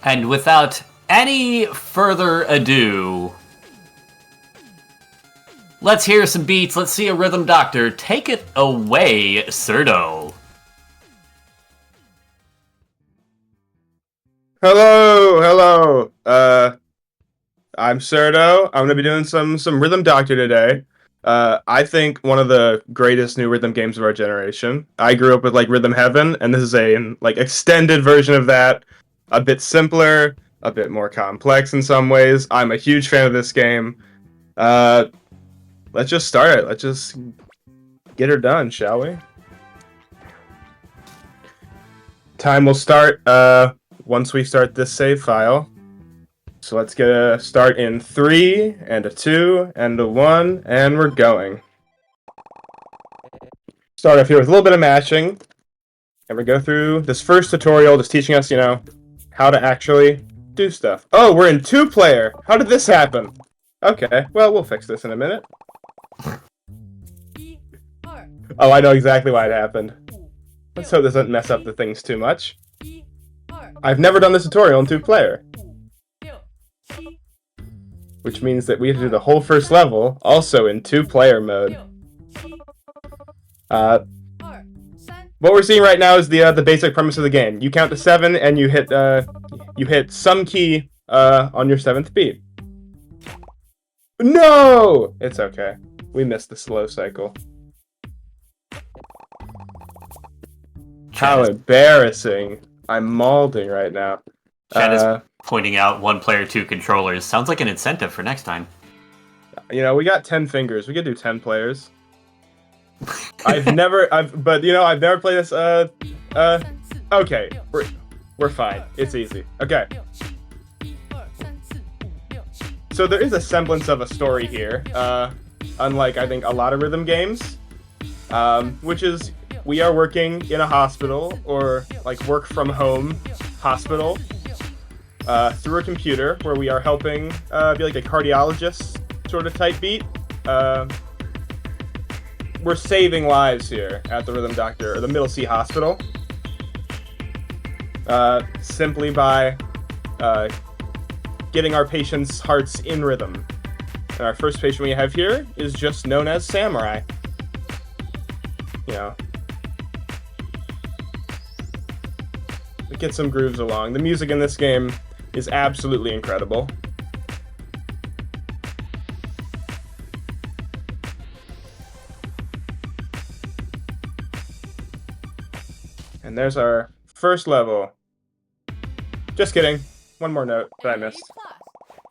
And without any further ado, let's hear some beats. Let's see a rhythm doctor. Take it away, Surdo. Hello. I'm Surdo. I'm gonna be doing some Rhythm Doctor today. I think one of the greatest new rhythm games of our generation. I grew up with like Rhythm Heaven, and this is a extended version of that. A bit simpler, a bit more complex in some ways. I'm a huge fan of this game. Let's just start it. Let's just get her done, shall we? Time will start once we start this save file. So let's get a start in 3, and a 2, and a 1, and we're going. Start off here with a little bit of matching, and we go through this first tutorial just teaching us, how to actually do stuff. Oh, we're in 2-player! How did this happen? Okay, well, we'll fix this in a minute. Oh, I know exactly why it happened. Let's hope this doesn't mess up the things too much. I've never done this tutorial in 2-player. Which means that we have to do the whole first level, also in 2-player mode. What we're seeing right now is the basic premise of the game. You count to 7, and you hit some key on your 7th beat. No! It's okay. We missed the slow cycle. How embarrassing. I'm mauling right now. Chad is pointing out 1-player 2 controllers. Sounds like an incentive for next time. We got 10 fingers. We could do 10 players. I've never played this. Okay, we're fine. It's easy. Okay. So there is a semblance of a story here, unlike I think a lot of rhythm games, which is we are working in a hospital or like work from home hospital. Through a computer, where we are helping be like a cardiologist sort of type beat. We're saving lives here at the Rhythm Doctor, or the Middle C Hospital, simply by getting our patients' hearts in rhythm. And our first patient we have here is just known as Samurai. We get some grooves along. The music in this game is absolutely incredible. And there's our first level. Just kidding. One more note that I missed.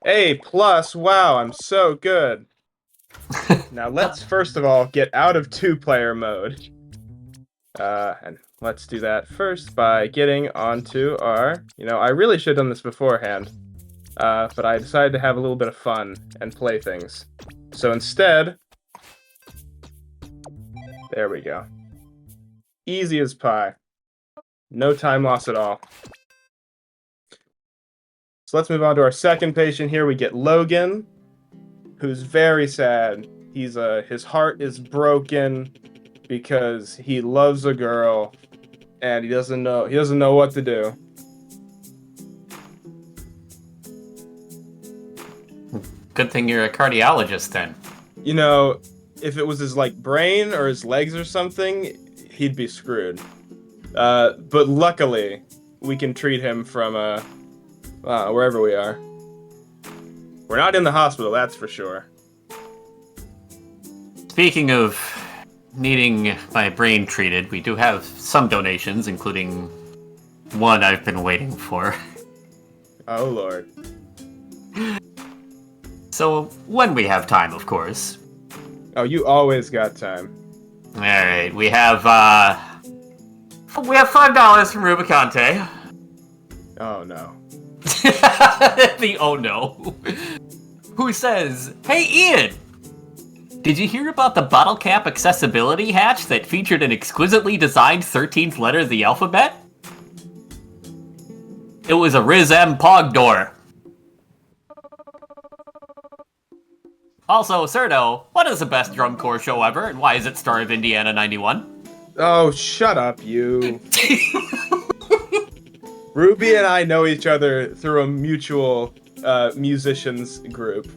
A+, wow, I'm so good. Now let's first of all get out of 2-player mode. And let's do that first by getting onto our... I really should have done this beforehand. But I decided to have a little bit of fun and play things. So instead... There we go. Easy as pie. No time loss at all. So let's move on to our second patient here. We get Logan, who's very sad. His heart is broken because he loves a girl, and he doesn't know what to do. Good thing you're a cardiologist then. If it was his brain or his legs or something, he'd be screwed. But luckily, we can treat him from wherever we are. We're not in the hospital, that's for sure. Speaking of needing my brain treated, we do have some donations, including one I've been waiting for. Oh, Lord. So, when we have time, of course. Oh, you always got time. Alright, we have $5 from Rubicante. Oh, no. The oh no. Who says, "Hey Ian! Did you hear about the bottle cap accessibility hatch that featured an exquisitely designed 13th letter of the alphabet? It was a Riz M Pog door." Also, Surdo, what is the best drum corps show ever, and why is it Star of Indiana 91? Oh, shut up, you. Ruby and I know each other through a mutual musicians group.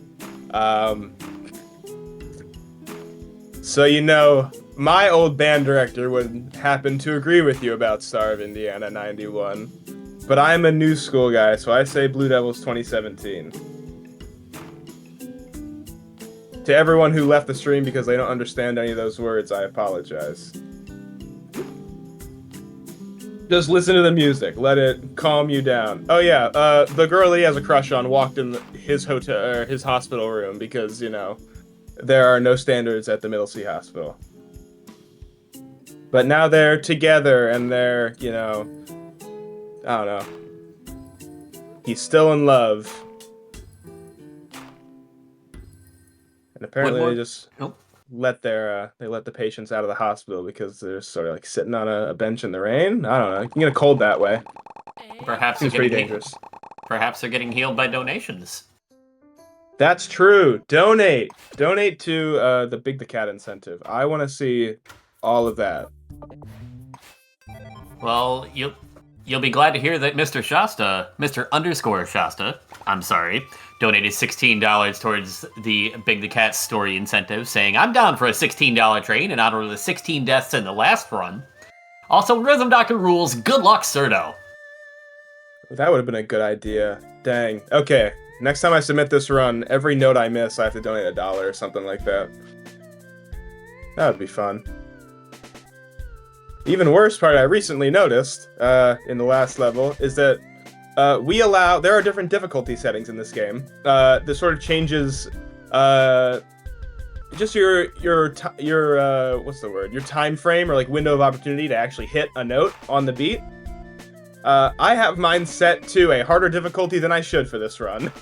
So you know, my old band director would happen to agree with you about Star of Indiana 91. But I'm a new school guy, so I say Blue Devils 2017. To everyone who left the stream because they don't understand any of those words, I apologize. Just listen to the music. Let it calm you down. Oh yeah, the girl he has a crush on walked in his hotel or his hospital room because, you know, there are no standards at the Middlesea Hospital. But now they're together and they're, you know, I don't know. He's still in love. And apparently they just let the patients out of the hospital because they're sort of like sitting on a bench in the rain. I don't know. You can get a cold that way. Perhaps Seems pretty dangerous. Perhaps they're getting healed by donations. That's true. Donate to the Big the Cat incentive. I want to see all of that. Well, you'll be glad to hear that Mr. Shasta, I'm sorry, donated $16 towards the Big the Cat story incentive, saying, I'm down for a $16 train in honor of the 16 deaths in the last run. Also, Rhythm Doctor rules, good luck, Surdo. That would have been a good idea. Dang. Okay, next time I submit this run, every note I miss, I have to donate $1 or something like that. That would be fun. Even worse part I recently noticed in the last level is that there are different difficulty settings in this game. This sort of changes just your what's the word? Your time frame or like window of opportunity to actually hit a note on the beat. I have mine set to a harder difficulty than I should for this run.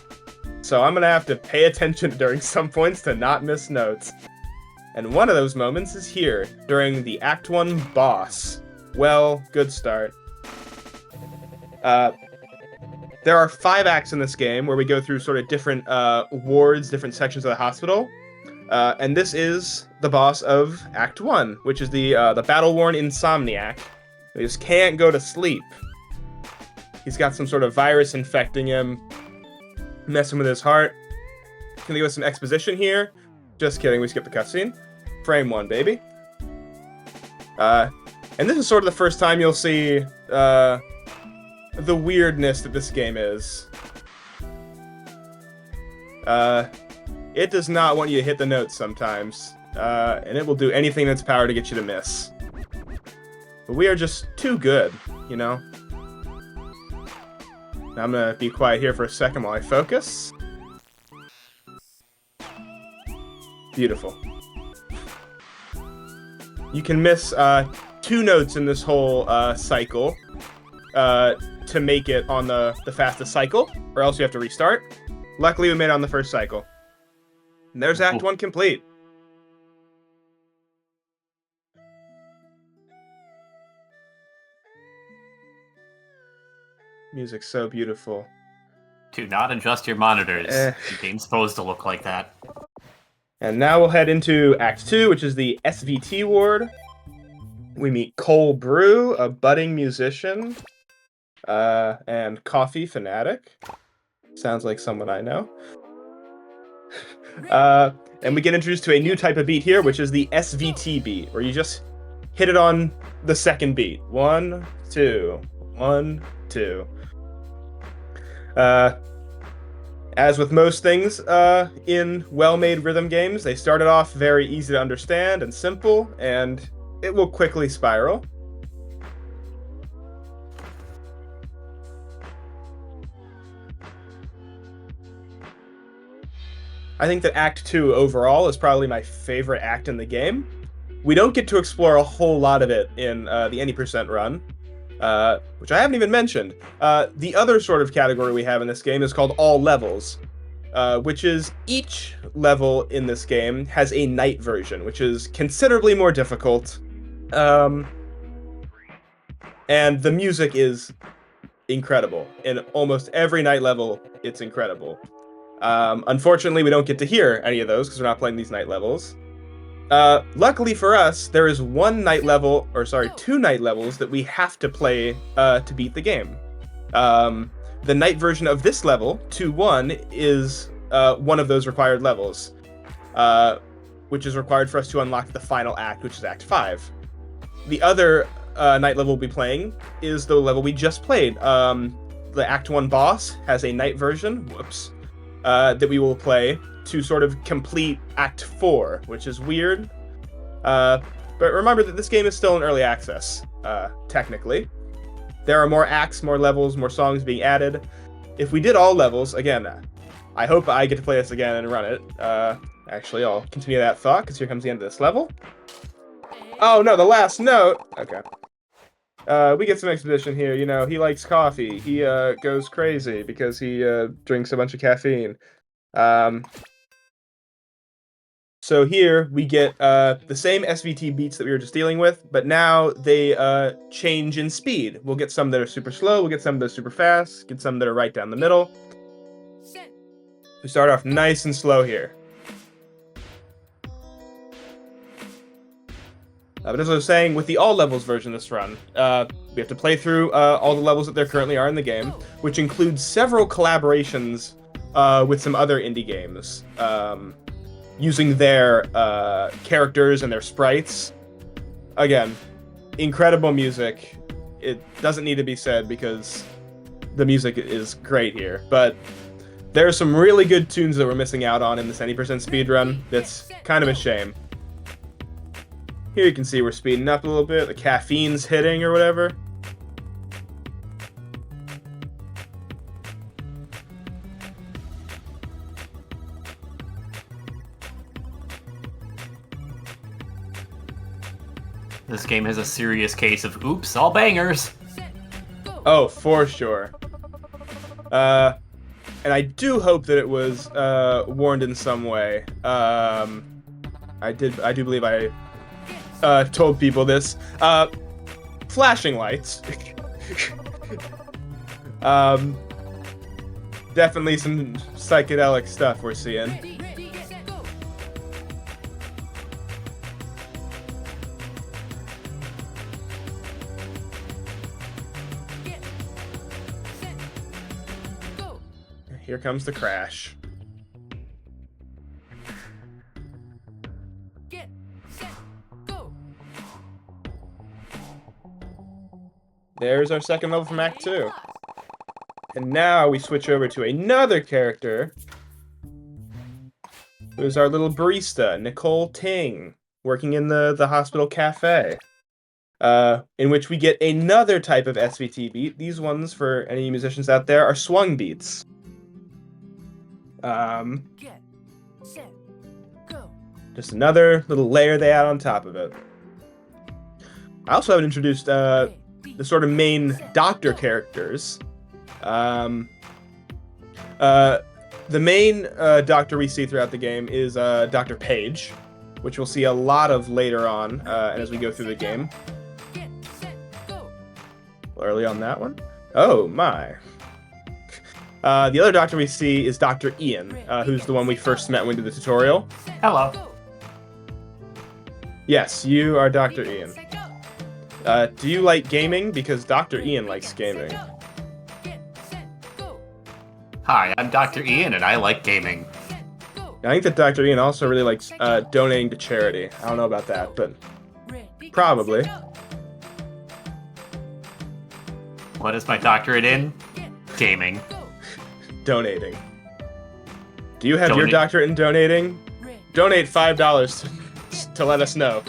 So I'm gonna have to pay attention during some points to not miss notes. And one of those moments is here, during the Act 1 boss. Well, good start. There are 5 acts in this game where we go through sort of different wards, different sections of the hospital. And this is the boss of Act 1, which is the battle-worn Insomniac. He just can't go to sleep. He's got some sort of virus infecting him, messing with his heart. Can they give us some exposition here? Just kidding, we skipped the cutscene. Frame 1, baby. And this is sort of the first time you'll see the weirdness that this game is. It does not want you to hit the notes sometimes, and it will do anything in its power to get you to miss. But we are just too good, you know? Now I'm gonna be quiet here for a second while I focus. Beautiful. You can miss 2 notes in this whole cycle to make it on the fastest cycle, or else you have to restart. Luckily, we made it on the first cycle. And there's Act 1 complete. Music's so beautiful. Do not adjust your monitors. The game's supposed to look like that. And now we'll head into Act 2, which is the SVT ward. We meet Cole Brew, a budding musician, and coffee fanatic. Sounds like someone I know. And we get introduced to a new type of beat here, which is the SVT beat, where you just hit it on the second beat. 1, 2, 1, 2. As with most things in well-made rhythm games, they started off very easy to understand and simple, and it will quickly spiral. I think that Act 2 overall is probably my favorite act in the game. We don't get to explore a whole lot of it in the Any Percent run, which I haven't even mentioned. The other sort of category we have in this game is called All Levels, which is each level in this game has a night version, which is considerably more difficult. And the music is incredible. In almost every night level, it's incredible. Unfortunately, we don't get to hear any of those because we're not playing these night levels. Luckily for us, there is 2 night levels that we have to play to beat the game. The night version of this level, 2-1, is one of those required levels, which is required for us to unlock the final act, which is Act 5. The other night level we'll be playing is the level we just played. The Act 1 boss has a night version, that we will play to sort of complete Act 4, which is weird. But remember that this game is still in early access, technically. There are more acts, more levels, more songs being added. If we did all levels, again, I hope I get to play this again and run it. Actually, I'll continue that thought, because here comes the end of this level. Oh, no, the last note! Okay. We get some exposition here. You know, he likes coffee. He goes crazy because he drinks a bunch of caffeine. So here we get the same SVT beats that we were just dealing with, but now they change in speed. We'll get some that are super slow, we'll get some that are super fast, get some that are right down the middle. We start off nice and slow here. But as I was saying, with the all levels version of this run, we have to play through all the levels that there currently are in the game, which includes several collaborations with some other indie games. Using their characters and their sprites. Again, incredible music. It doesn't need to be said because the music is great here. But there are some really good tunes that we're missing out on in this 90% speedrun. That's kind of a shame. Here you can see we're speeding up a little bit. The caffeine's hitting or whatever. This game has a serious case of oops, all bangers. Oh, for sure. And I do hope that it was warned in some way. I do believe I told people this. Flashing lights. Definitely some psychedelic stuff we're seeing. Here comes the crash. Get set, go. There's our second level from Act 2. And now we switch over to another character, who's our little barista, Nicole Ting, working in the hospital cafe. In which we get another type of SVT beat. These ones, for any musicians out there, are swung beats. Get set, go. Just another little layer they add on top of it. I also haven't introduced the sort of main doctor characters. The main doctor we see throughout the game is Dr. Page, which we'll see a lot of later on as we go through the game. Get set, go. Early on that one. Oh my. The other doctor we see is Dr. Ian, who's the one we first met when we did the tutorial. Hello. Yes, you are Dr. Ian. Do you like gaming? Because Dr. Ian likes gaming. Hi, I'm Dr. Ian, and I like gaming. I think that Dr. Ian also really likes donating to charity. I don't know about that, but probably. What is my doctorate in? Gaming. Donating. Do you have your doctorate in donating? Donate $5 to let us know.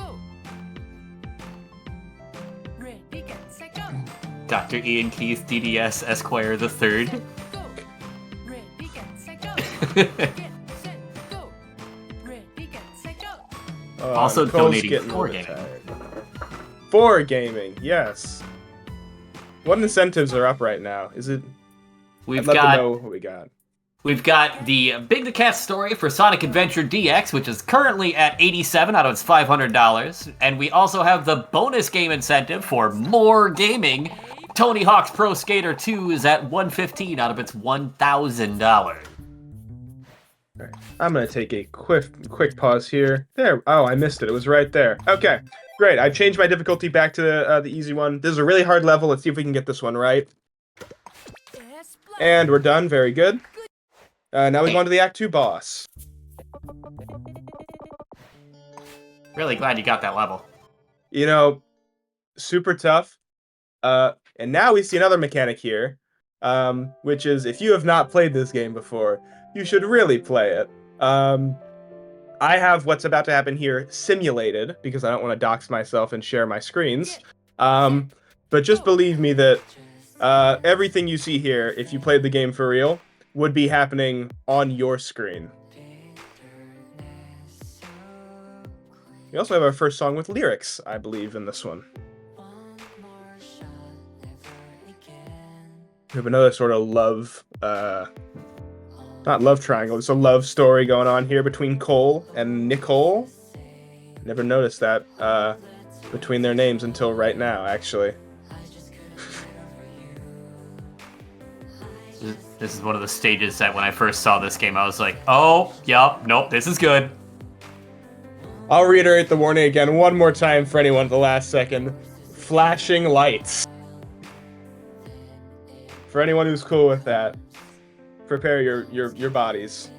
Dr. Ian Keith, DDS Esquire the Third. Also Nicole's donating for gaming. For gaming, yes. What incentives are up right now? Is it? I'd love to know what we got. We've got the Big the Cat story for Sonic Adventure DX, which is currently at $87 out of its $500. And we also have the bonus game incentive for more gaming. Tony Hawk's Pro Skater 2 is at $115 out of its $1,000. Right. I'm going to take a quick pause here. There. Oh, I missed it. It was right there. Okay, great. I changed my difficulty back to the easy one. This is a really hard level. Let's see if we can get this one right. And we're done. Very good. Now we go on to the Act 2 boss. Really glad you got that level. You know, super tough. And now we see another mechanic here, which is if you have not played this game before, you should really play it. I have what's about to happen here simulated because I don't want to dox myself and share my screens. But just believe me that everything you see here, if you played the game for real, would be happening on your screen. We also have our first song with lyrics, I believe, in this one. We have another sort of love, not love triangle, it's a love story going on here between Cole and Nicole. Never noticed that between their names until right now, actually. This is one of the stages that when I first saw this game, I was like, oh, yep, nope, this is good. I'll reiterate the warning again one more time for anyone at the last second. Flashing lights. For anyone who's cool with that, prepare your bodies.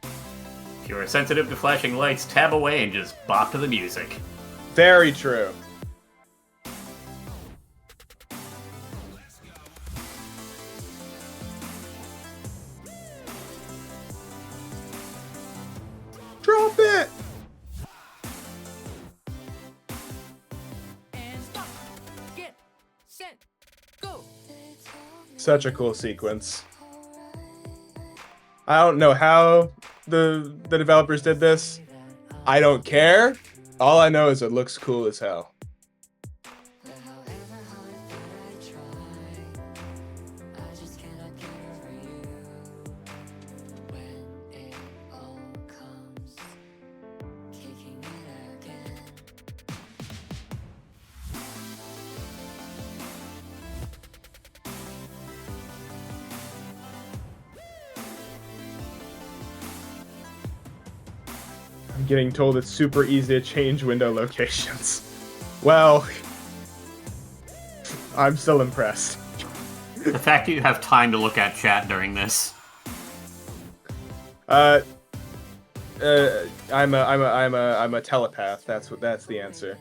If you are sensitive to flashing lights, tab away and just bop to the music. Very true. Drop it! And stop. Get set go. Such a cool sequence. I don't know how the developers did this. I don't care. All I know is it looks cool as hell. I'm getting told it's super easy to change window locations. Well, I'm still impressed. The fact that you have time to look at chat during this. I'm a telepath. That's the answer.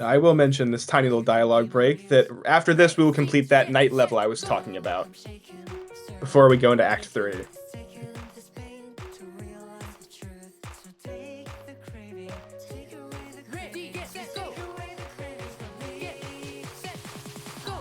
I will mention this tiny little dialogue break that after this we will complete that night level I was talking about before we go into Act 3. Ready, get set go. Get set go.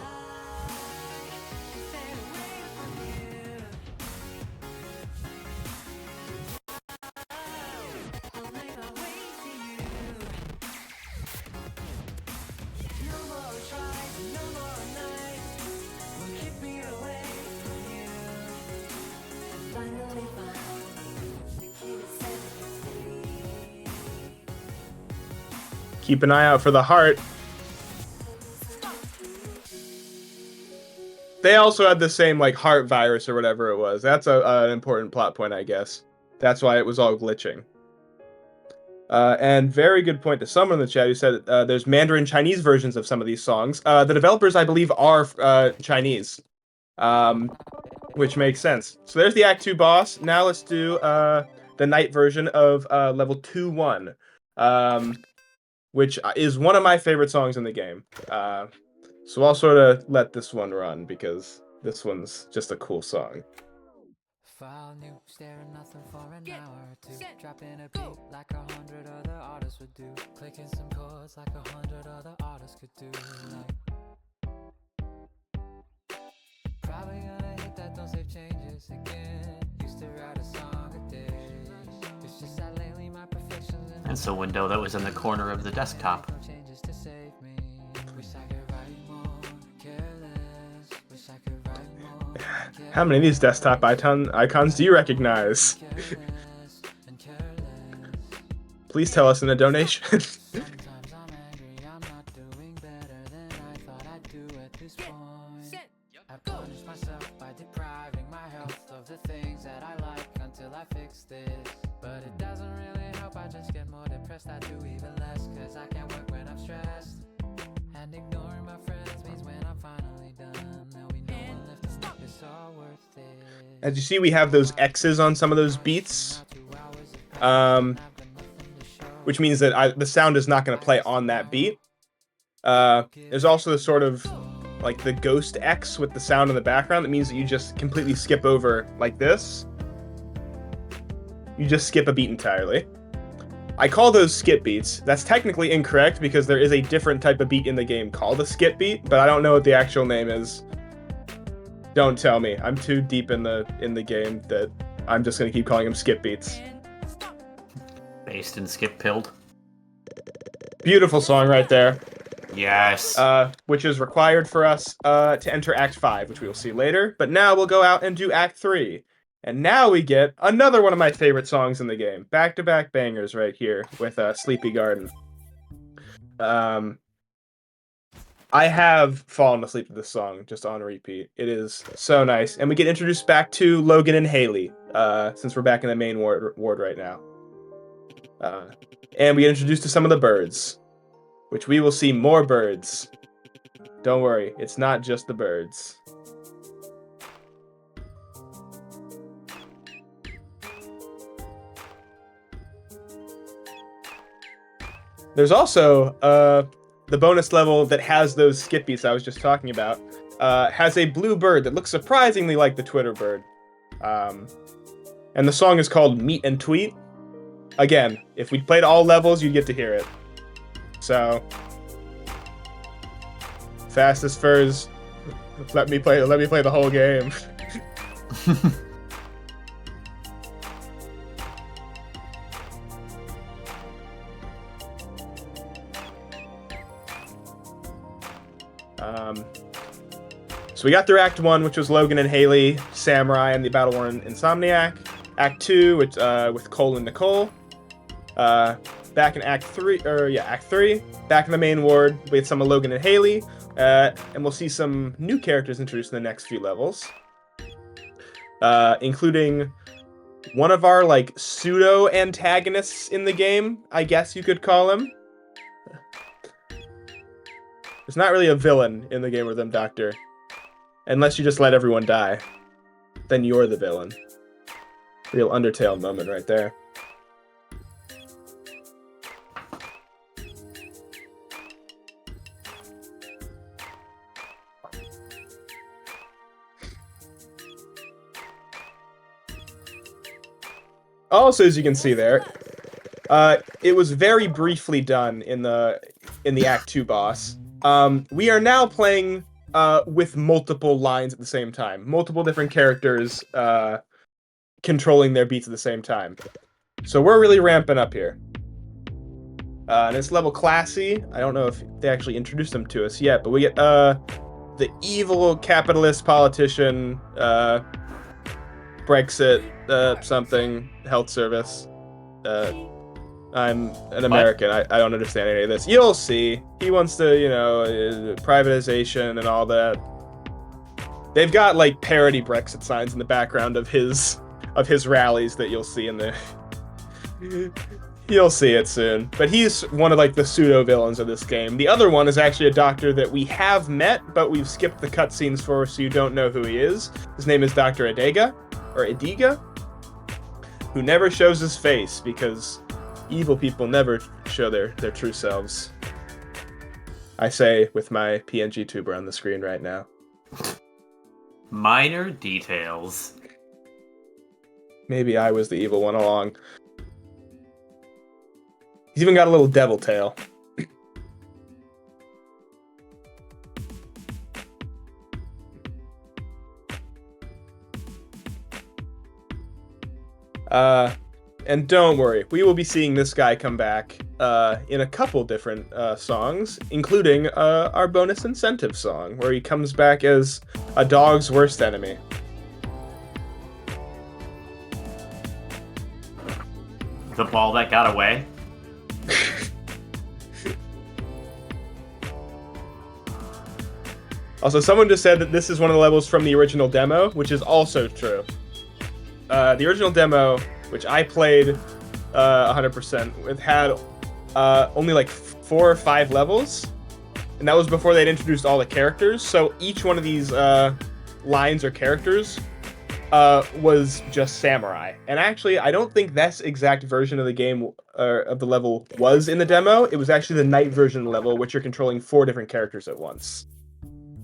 Keep an eye out for the heart. They also had the same like heart virus or whatever it was. That's an important plot point, I guess. That's why it was all glitching. And very good point to someone in the chat who said there's Mandarin Chinese versions of some of these songs. The developers, I believe, are Chinese, which makes sense. So there's the Act 2 boss. Now let's do the night version of level 2-1, which is one of my favorite songs in the game. So I'll sort of let this one run because this one's just a cool song. File new, staring nothing for an Get hour or two. set, Dropping a go. beat like 100 other artists would do. Clicking some chords like 100 other artists could do. Like, probably gonna hit that don't save changes again. Used to write a song a day. It's just that lately my perfection's in That's a window that was in the corner of the desktop. no changes to save me. Wish I could write more careless. Wish I could write more careless. How many of these desktop icons do you recognize? Please tell us in a donation. Sometimes I'm angry, I'm not doing better than I thought I'd do at this point. Set I punish myself by depriving my health of the things that I like until I fix this. But rest, I do even less, cause I can't work when I'm stressed. And ignoring my friends means when I'm finally done, there'll be no one left to make this all worth it. As you see, we have those X's on some of those beats, which means that the sound is not going to play on that beat. There's also the sort of like the ghost X with the sound in the background. That means that you just completely skip over like this. You just skip a beat entirely. I call those skip beats. That's technically incorrect because there is a different type of beat in the game called a skip beat, but I don't know what the actual name is. Don't tell me. I'm too deep in the game that I'm just gonna keep calling them skip beats. Based and skip pilled. Beautiful song right there. Yes. Which is required for us to enter Act 5, which we will see later. But now we'll go out and do Act 3. And now we get another one of my favorite songs in the game. Back-to-back bangers right here with Sleepy Garden. I have fallen asleep to this song just on repeat. It is so nice. And we get introduced back to Logan and Haley, since we're back in the main ward right now. And we get introduced to some of the birds, which we will see more birds. Don't worry, it's not just the birds. There's also the bonus level that has those skip beats I was just talking about. Has a blue bird that looks surprisingly like the Twitter bird. And the song is called Meet and Tweet. Again, if we played all levels, you'd get to hear it. So, Fastest Furs, let me play the whole game. So we got through Act 1, which was Logan and Haley, Samurai, and the Battle-Worn Insomniac. Act 2, which, with Cole and Nicole. Back in Act 3, back in the main ward with some of Logan and Haley. And we'll see some new characters introduced in the next few levels. Including one of our, like, pseudo-antagonists in the game, I guess you could call him. There's not really a villain in the game Rhythm Doctor. Unless you just let everyone die. Then you're the villain. Real Undertale moment right there. Also, as you can see there, it was very briefly done in the Act 2 boss. We are now playing with multiple lines at the same time. Multiple different characters controlling their beats at the same time. So we're really ramping up here. And it's level classy. I don't know if they actually introduced them to us yet, but we get the evil capitalist politician, Brexit, something, health service. I'm an American. I don't understand any of this. You'll see. He wants to, privatization and all that. They've got like parody Brexit signs in the background of his rallies that you'll see in the. You'll see it soon. But he's one of like the pseudo villains of this game. The other one is actually a doctor that we have met, but we've skipped the cutscenes for, so you don't know who he is. His name is Dr. Ediga, who never shows his face because evil people never show their true selves. I say with my PNG tuber on the screen right now. Minor details. Maybe I was the evil one along. He's even got a little devil tail. And don't worry, we will be seeing this guy come back in a couple different songs, including our bonus incentive song, where he comes back as a dog's worst enemy. The ball that got away? Also, someone just said that this is one of the levels from the original demo, which is also true. The original demo, which I played 100%, it had only like 4 or 5 levels, and that was before they'd introduced all the characters. So each one of these lines or characters was just samurai. And actually, I don't think this exact version of the game of the level was in the demo. It was actually the night version level, which you're controlling 4 different characters at once.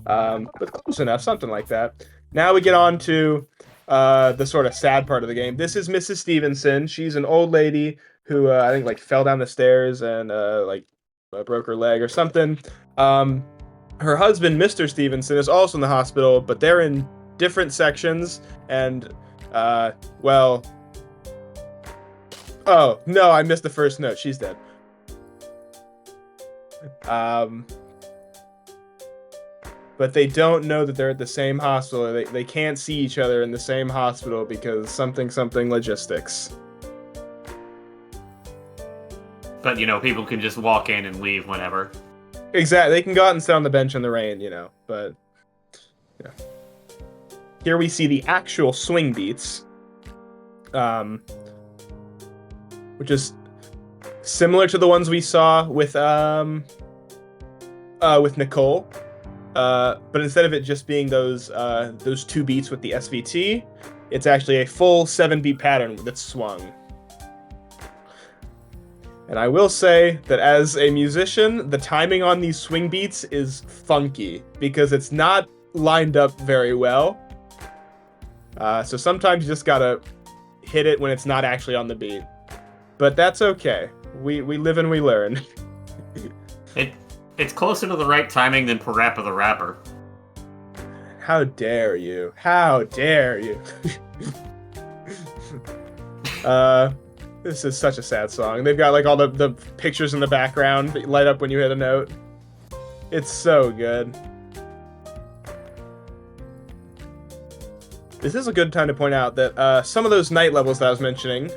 But close enough, something like that. Now we get on to the sort of sad part of the game. This is Mrs. Stevenson. She's an old lady who I think like fell down the stairs and broke her leg or something. Her husband, Mr. Stevenson, is also in the hospital, but they're in different sections. And well, oh no, I missed the first note. She's dead. But they don't know that they're at the same hospital. They can't see each other in the same hospital because something logistics. But, you know, people can just walk in and leave whenever. Exactly. They can go out and sit on the bench in the rain, you know. But, yeah. Here we see the actual swing beats. Which is similar to the ones we saw with Nicole. But instead of it just being those 2 beats with the SVT, it's actually a full 7-beat pattern that's swung. And I will say that as a musician, the timing on these swing beats is funky because it's not lined up very well. So sometimes you just gotta hit it when it's not actually on the beat. But that's okay. We live and we learn. It's closer to the right timing than Parappa the Rapper. How dare you? How dare you? This is such a sad song. They've got like all the pictures in the background that light up when you hit a note. It's so good. This is a good time to point out that some of those night levels that I was mentioning,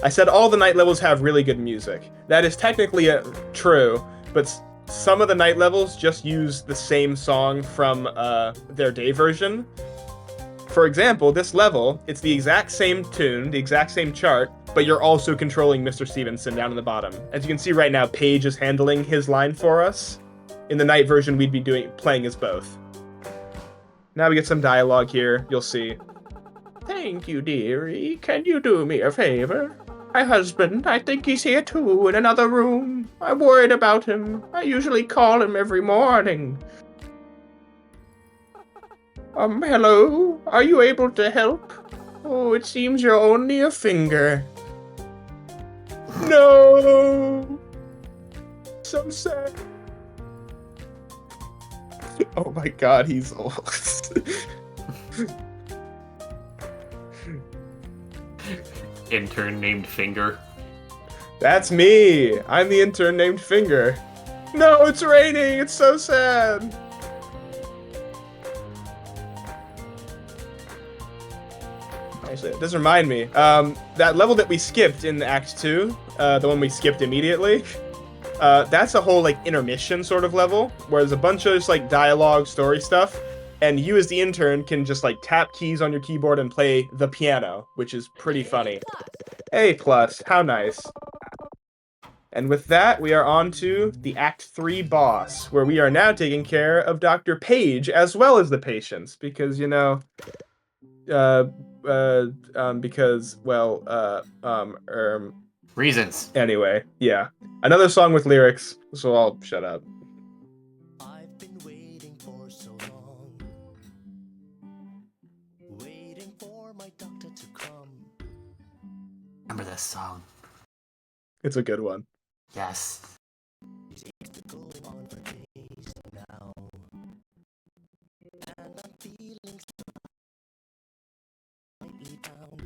I said all the night levels have really good music. That is technically true, but some of the night levels just use the same song from their day version. For example, this level, it's the exact same tune, the exact same chart, but you're also controlling Mr. Stevenson down in the bottom. As you can see right now, Paige is handling his line for us. In the night version, we'd be playing as both. Now we get some dialogue here, you'll see. Thank you, dearie. Can you do me a favor? My husband, I think he's here too, in another room. I'm worried about him. I usually call him every morning. Hello? Are you able to help? Oh, it seems you're only a finger. No! So sad. Oh my god, he's old. Intern named Finger. That's me! I'm the intern named Finger. No, it's raining! It's so sad! Actually, it does remind me. That level that we skipped in Act 2, the one we skipped immediately, that's a whole, like, intermission sort of level, where there's a bunch of just, like, dialogue, story stuff, and you as the intern can just, like, tap keys on your keyboard and play the piano, which is pretty funny. A+, how nice. And with that, we are on to the Act 3 boss, where we are now taking care of Dr. Page as well as the patients, because, you know, because, well, Reasons. anyway, yeah. Another song with lyrics, so I'll shut up. I've been waiting for so long, waiting for my doctor to come. Remember this song? It's a good one. Yes. It's been going on for days now, and I'm feeling slightly down.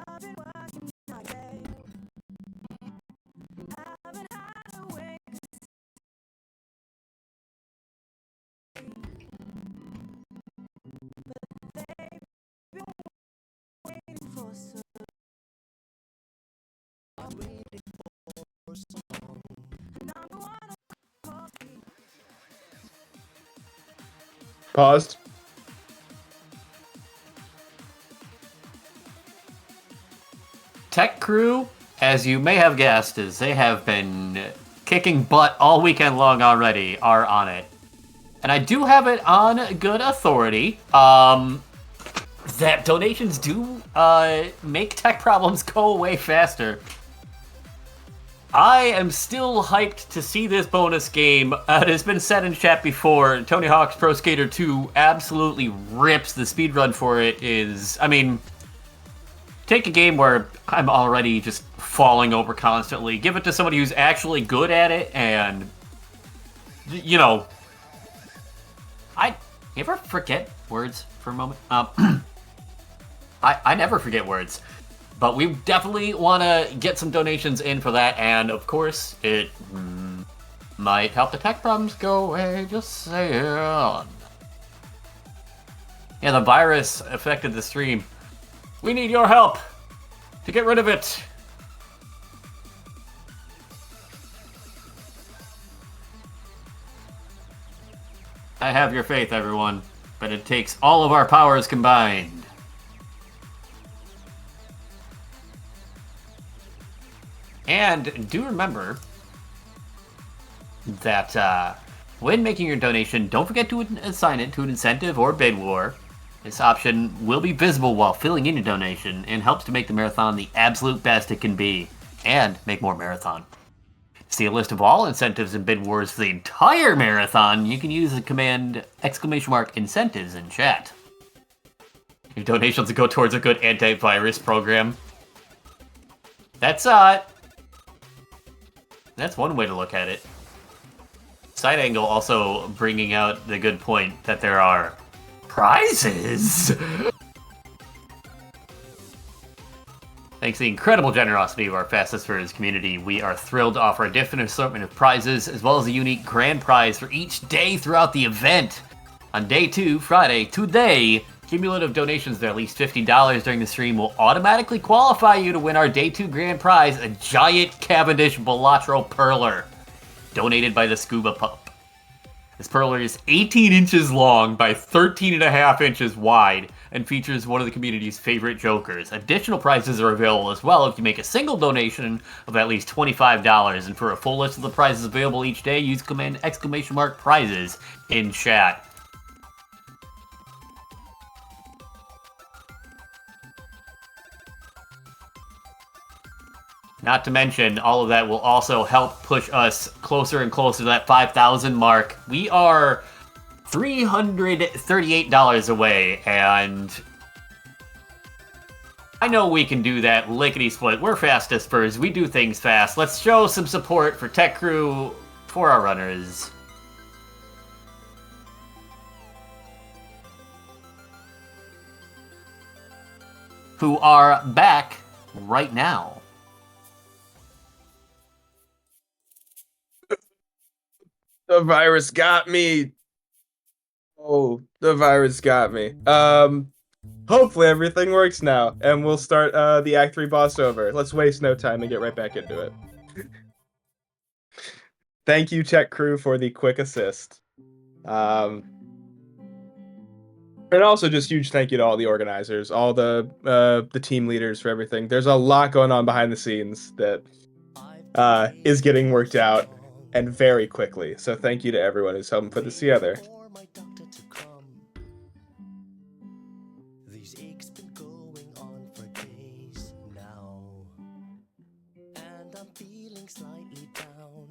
I've been working my day. Haven't had a wink. But they've been waiting for so I'm waiting for so long. and I'm the one who calls me. Paused. Tech Crew, as you may have guessed, as they have been kicking butt all weekend long already, are on it. And I do have it on good authority that donations do make tech problems go away faster. I am still hyped to see this bonus game. It has been said in chat before, Tony Hawk's Pro Skater 2 absolutely rips. The speedrun for it is, I mean, take a game where I'm already just falling over constantly, give it to somebody who's actually good at it, and, you know, you ever forget words for a moment? I never forget words. But we definitely want to get some donations in for that, and of course, it might help the tech problems go away, just saying. Yeah, the virus affected the stream. We need your help to get rid of it. I have your faith, everyone, but it takes all of our powers combined. And do remember that when making your donation, don't forget to assign it to an incentive or bid war. This option will be visible while filling in your donation and helps to make the marathon the absolute best it can be, and make more marathon. To see a list of all incentives and bid wars for the entire marathon, you can use the command !incentives in chat. Your donations will go towards a good antivirus program. That's one way to look at it. Side angle also bringing out the good point that there are prizes. Thanks to the incredible generosity of our Fastest Furs community, we are thrilled to offer a different assortment of prizes, as well as a unique grand prize for each day throughout the event. On day 2, Friday, today, cumulative donations of at least $50 during the stream will automatically qualify you to win our Day 2 grand prize, a giant Cavendish Balatro Perler, donated by the Scuba Pup. This Perler is 18 inches long by 13.5 inches wide and features one of the community's favorite jokers. Additional prizes are available as well if you make a single donation of at least $25. And for a full list of the prizes available each day, use command !prizes in chat. Not to mention, all of that will also help push us closer and closer to that 5,000 mark. We are $338 away, and I know we can do that lickety-split. We're Fastest Furs. We do things fast. Let's show some support for Tech Crew, for our runners. Who are back right now. The virus got me. Oh, the virus got me. Hopefully everything works now, and we'll start the Act 3 boss over. Let's waste no time and get right back into it. Thank you, Tech Crew, for the quick assist. And also just huge thank you to all the organizers, all the team leaders for everything. There's a lot going on behind the scenes that is getting worked out, and very quickly. So thank you to everyone who's helping put this together. These aches been going on for days now, and I'm feeling slightly down.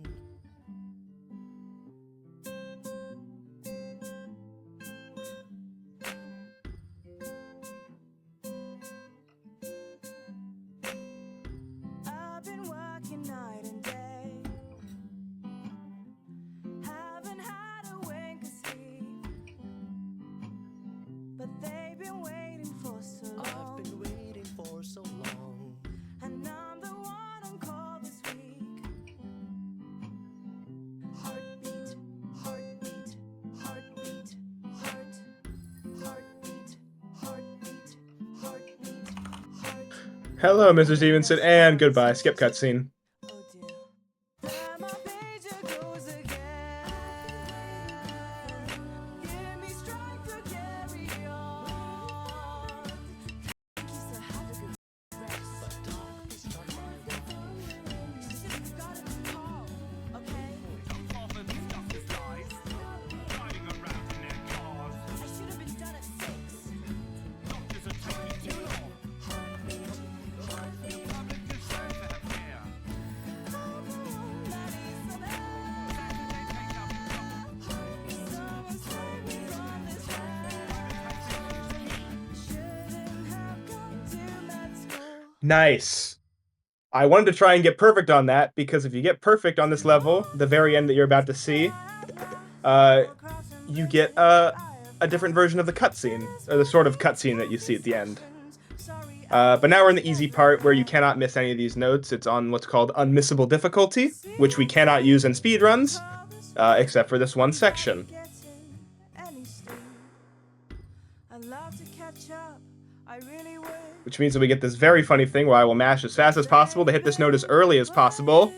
I've been working night and day. Haven't had a wink of sleep. But they've been waiting for so long. I've been waiting for so long. And I'm the one on call this week. Heartbeat, heartbeat, heartbeat, heart. Heartbeat, heartbeat, heartbeat, heart. Hello, Mr. Stevenson, and goodbye. Skip cutscene. Oh dear. There my pager goes again. Give me strength Nice. I wanted to try and get perfect on that, because if you get perfect on this level, the very end that you're about to see, you get a different version of the cutscene, or the sort of cutscene that you see at the end. But now we're in the easy part where you cannot miss any of these notes. It's on what's called unmissable difficulty, which we cannot use in speedruns, except for this one section. Which means that we get this very funny thing where I will mash as fast as possible to hit this note as early as possible.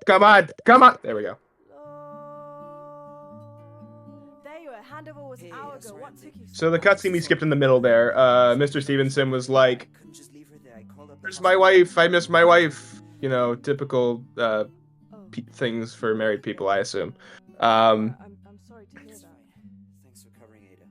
Come on, come on! There we go. So the cutscene we skipped in the middle there, Mr. Stevenson was like, "Where's my wife? I miss my wife." You know, typical things for married people, I assume. I'm sorry to hear that. Thanks for covering, Ada.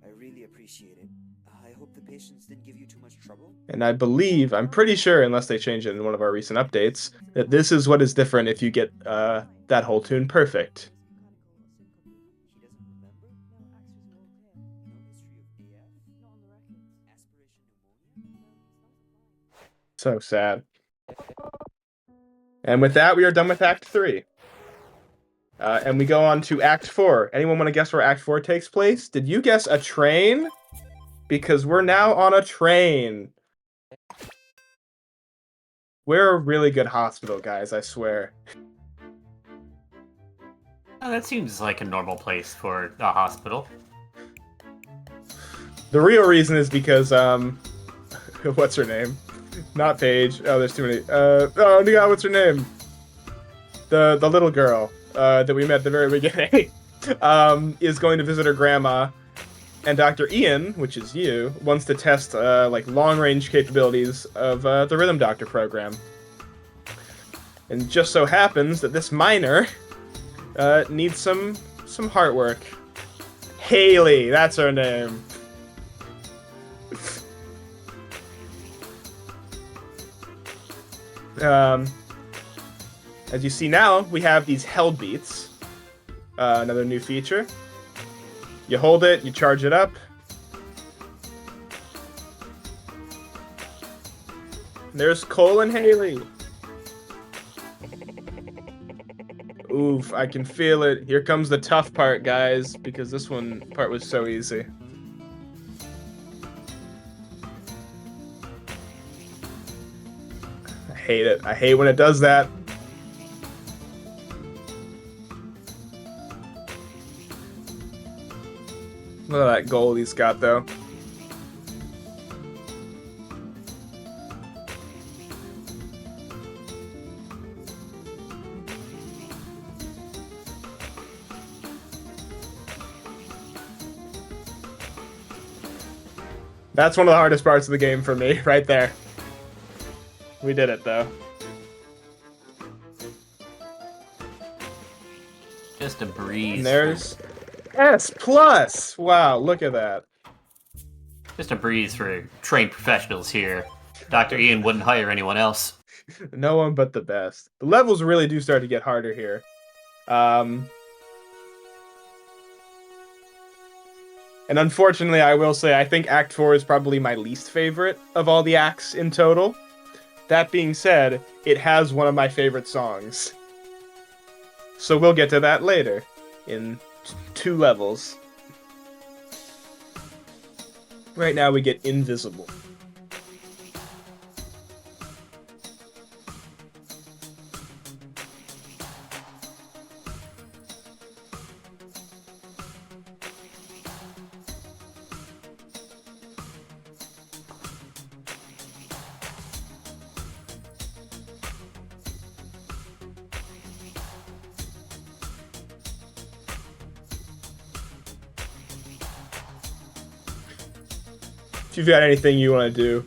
I really appreciate it. I hope the patients didn't give you too much trouble. And I believe, I'm pretty sure, unless they change it in one of our recent updates, that this is what is different if you get that whole tune perfect. He doesn't remember? No history of AF? Aspiration pneumonia? So sad. And with that, we are done with Act 3. And we go on to Act 4. Anyone want to guess where Act 4 takes place? Did you guess a train? Because we're now on a train. We're a really good hospital, guys, I swear. Oh, that seems like a normal place for a hospital. The real reason is because, what's her name? Not Paige. Oh, there's too many. Oh, yeah, what's her name? The little girl that we met at the very beginning is going to visit her grandma, and Dr. Ian, which is you, wants to test like long-range capabilities of the Rhythm Doctor program. And just so happens that this miner needs some heart work. Haley, that's her name. As you see now, we have these held beats. Another new feature. You hold it, you charge it up. There's Cole and Haley. Oof, I can feel it. Here comes the tough part, guys, because this part was so easy. I hate it. I hate when it does that. Look at that gold he's got, though. That's one of the hardest parts of the game for me, right there. We did it, though. Just a breeze. And there's S+! Wow, look at that. Just a breeze for trained professionals here. Dr. Ian wouldn't hire anyone else. No one but the best. The levels really do start to get harder here. And unfortunately, I will say, I think Act 4 is probably my least favorite of all the acts in total. That being said, it has one of my favorite songs. So we'll get to that later, in 2 levels. Right now we get Invisible. If you've got anything you want to do,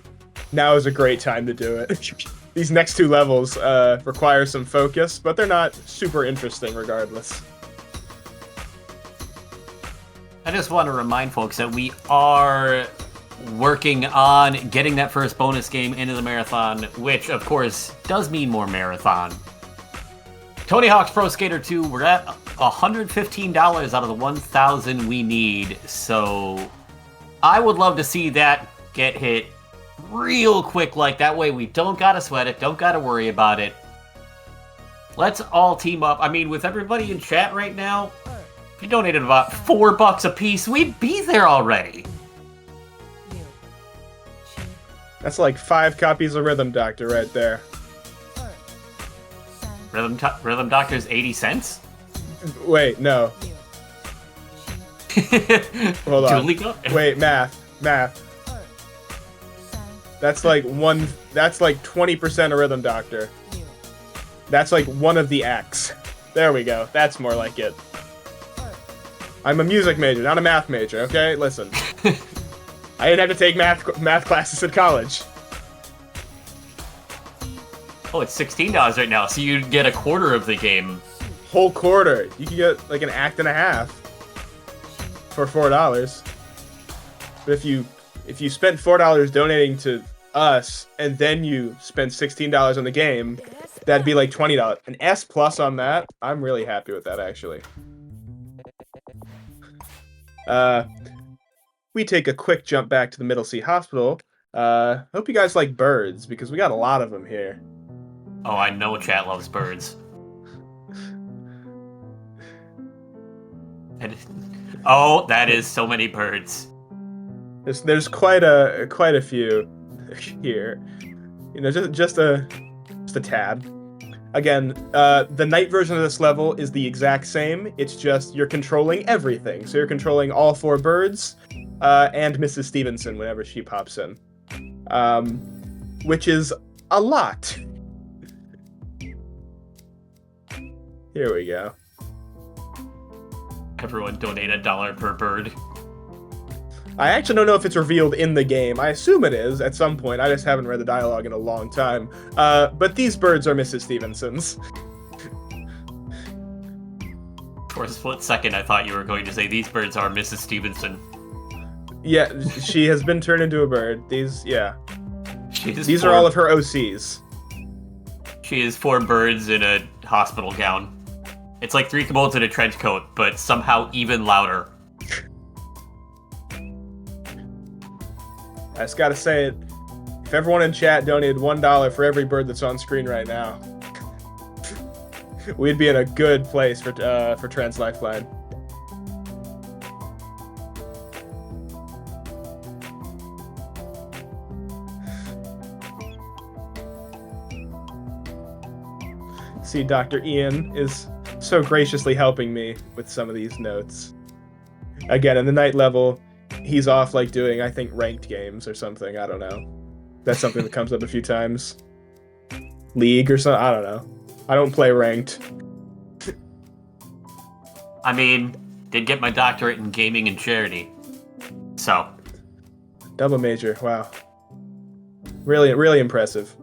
now is a great time to do it. These next 2 levels require some focus, but they're not super interesting regardless. I just want to remind folks that we are working on getting that first bonus game into the marathon, which, of course, does mean more marathon. Tony Hawk's Pro Skater 2, we're at $115 out of the $1,000 we need, so I would love to see that get hit real quick, like that way we don't gotta sweat it, don't gotta worry about it. Let's all team up. I mean, with everybody in chat right now, if you donated about $4 a piece, we'd be there already. That's like 5 copies of Rhythm Doctor right there. Rhythm Doctor's 80 cents? Wait, no. Hold on. Wait, math. That's like 20% of Rhythm Doctor. That's like one of the acts. There we go. That's more like it. I'm a music major, not a math major, okay? Listen. I didn't have to take math classes at college. Oh, it's $16 right now, so you'd get a quarter of the game. Whole quarter. You can get like an act and a half for $4. But if you spent $4 donating to us and then you spent $16 on the game, that'd be like $20. An S plus on that. I'm really happy with that, actually. We take a quick jump back to the Middle Sea Hospital. Hope you guys like birds, because we got a lot of them here. Oh, I know chat loves birds. Oh, that is so many birds. There's quite a few here. You know, just a tad. Again, the night version of this level is the exact same. It's just you're controlling everything. So you're controlling all 4 birds, and Mrs. Stevenson whenever she pops in, which is a lot. Here we go. Everyone donate $1 per bird. I actually don't know if it's revealed in the game. I assume it is at some point. I just haven't read the dialogue in a long time. But these birds are Mrs. Stevenson's. For a split second, I thought you were going to say these birds are Mrs. Stevenson. Yeah, she has been turned into a bird. These are 4 all of her OCs. She is 4 birds in a hospital gown. It's like 3 kobolds in a trench coat, but somehow even louder. I just gotta say it. If everyone in chat donated $1 for every bird that's on screen right now, we'd be in a good place for Trans Lifeline. See, Dr. Ian is so graciously helping me with some of these notes. Again, in the night level, he's off like doing, I think, ranked games or something. I don't know. That's something that comes up a few times. League or something. I don't know. I don't play ranked. I mean, did get my doctorate in gaming and charity. So. Double major. Wow. Really, really impressive.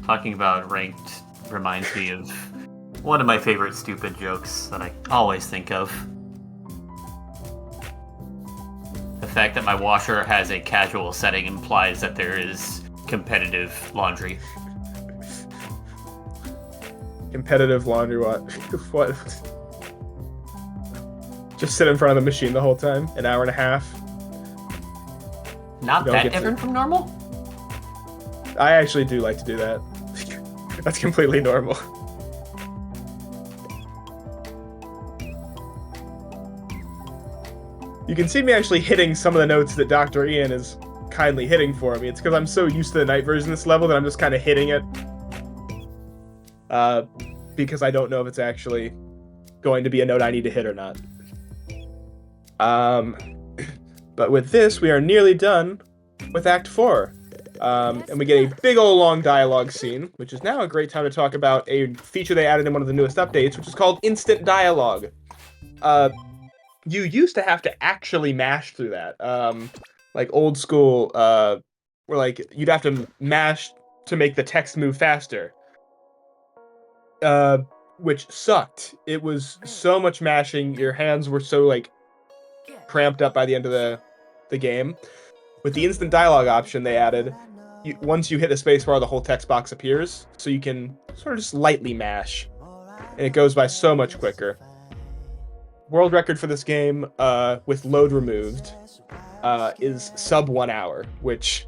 Talking about ranked reminds me of one of my favorite stupid jokes that I always think of. The fact that my washer has a casual setting implies that there is competitive laundry. Competitive laundry, what? What? Just sit in front of the machine the whole time? An hour and a half? Not that different from normal? I actually do like to do that. That's completely normal. You can see me actually hitting some of the notes that Dr. Ian is kindly hitting for me. It's because I'm so used to the night version of this level that I'm just kind of hitting it. Because I don't know if it's actually going to be a note I need to hit or not. But with this, we are nearly done with Act 4. And we get a big old long dialogue scene, which is now a great time to talk about a feature they added in one of the newest updates, which is called Instant Dialogue. You used to have to actually mash through that. Like old school, where like you'd have to mash to make the text move faster. Which sucked. It was so much mashing, your hands were so like cramped up by the end of the game. With the instant dialogue option they added, once you hit the spacebar, the whole text box appears, so you can sort of just lightly mash, and it goes by so much quicker. World record for this game with load removed. is sub 1 hour, which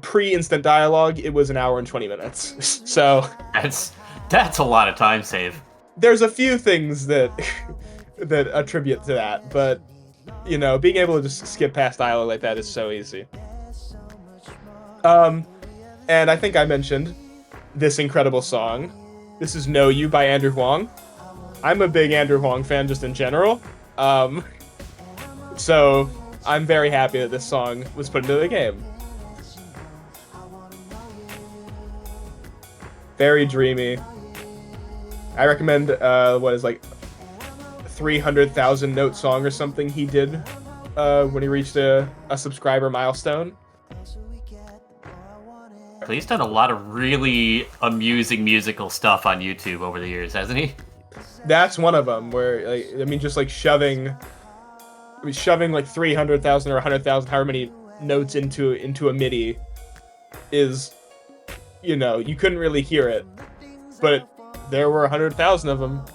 pre-instant dialogue, it was 1 hour and 20 minutes. So That's a lot of time save. there's a few things that that attribute to that, but you know, being able to just skip past dialogue like that is so easy. And I think I mentioned this incredible song. This is Know You by Andrew Huang. I'm a big Andrew Huang fan just in general. So I'm very happy that this song was put into the game. Very dreamy. I recommend what is like 300,000 note song or something he did when he reached a subscriber milestone. He's done a lot of really amusing musical stuff on YouTube over the years, hasn't he? That's one of them where, like, I mean, just like shoving like 300,000 or 100,000, however many notes into a MIDI is, you know, you couldn't really hear it, but there were 100,000 of them.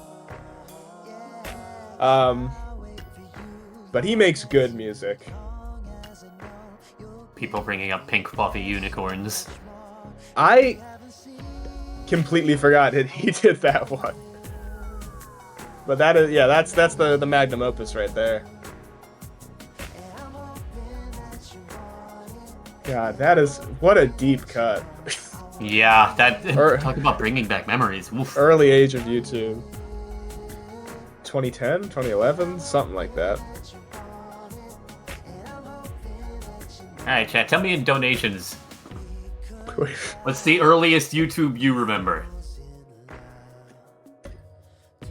But he makes good music. People bringing up pink fluffy unicorns. I completely forgot that he did that one. But that is, yeah, that's the magnum opus right there. God, that is, what a deep cut. Yeah, talk about bringing back memories. Oof. Early age of YouTube. 2010, 2011, something like that. Alright, chat, tell me in donations. What's the earliest YouTube you remember?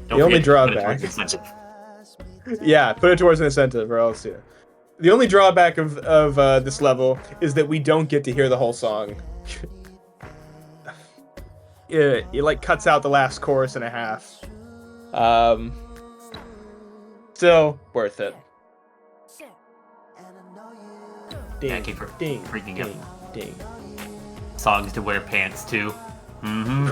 The only drawback. Yeah, put it towards an incentive, or else, yeah. The only drawback of this level is that we don't get to hear the whole song. It like cuts out the last chorus and a half. Still worth it. Thank you for freaking ding, up. Ding. Songs to wear pants to. Mm-hmm.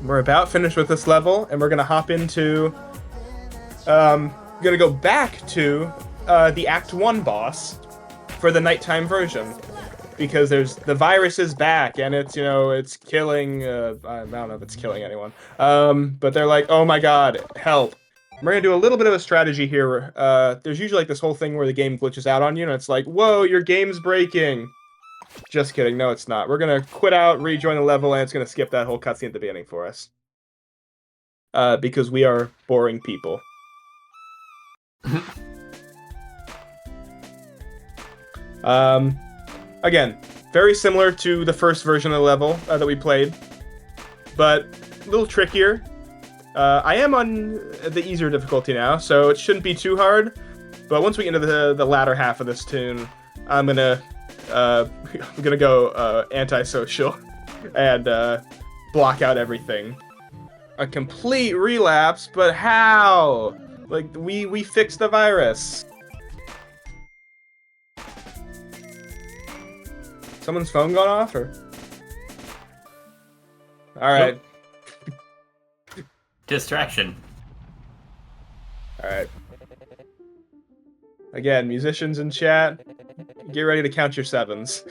We're about finished with this level, and we're gonna hop into. Gonna go back to the Act 1 boss for the nighttime version, because the virus is back, and it's, you know, it's killing. I don't know if it's killing anyone. But they're like, oh my god, help! We're gonna do a little bit of a strategy here. There's usually like this whole thing where the game glitches out on you, and it's like, whoa, your game's breaking. Just kidding, no, it's not. We're gonna quit out, rejoin the level, and it's gonna skip that whole cutscene at the beginning for us. Because we are boring people. Again, very similar to the first version of the level that we played, but a little trickier. I am on the easier difficulty now, so it shouldn't be too hard. But once we get into the latter half of this tune, I'm gonna go antisocial and block out everything. A complete relapse, but how? Like, we fixed the virus. Someone's phone gone off, or? Alright. Distraction. Alright. Again, musicians in chat, get ready to count your sevens.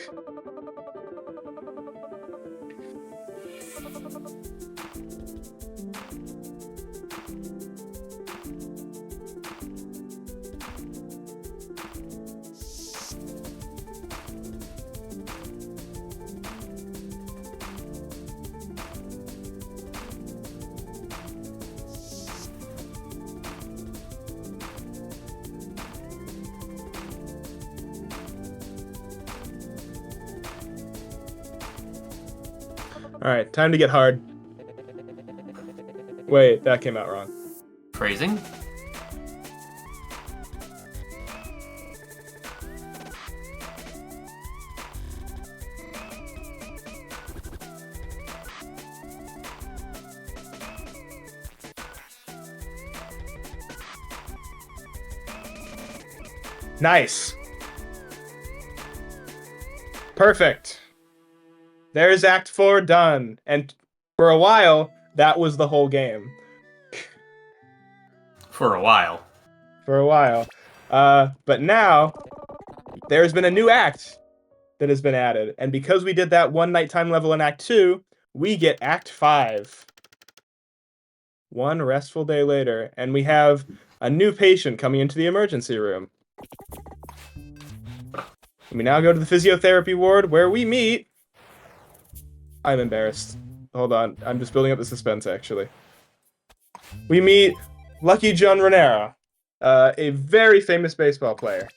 Alright, time to get hard. Wait, that came out wrong. Phrasing? Nice. Perfect. There's Act 4 done. And for a while, that was the whole game. For a while. For a while. But now, there's been a new act that has been added. And because we did that one nighttime level in Act 2, we get Act 5. One restful day later, and we have a new patient coming into the emergency room. We now go to the physiotherapy ward where we meet... I'm embarrassed. Hold on, I'm just building up the suspense, actually. We meet Lucky John Renera, a very famous baseball player.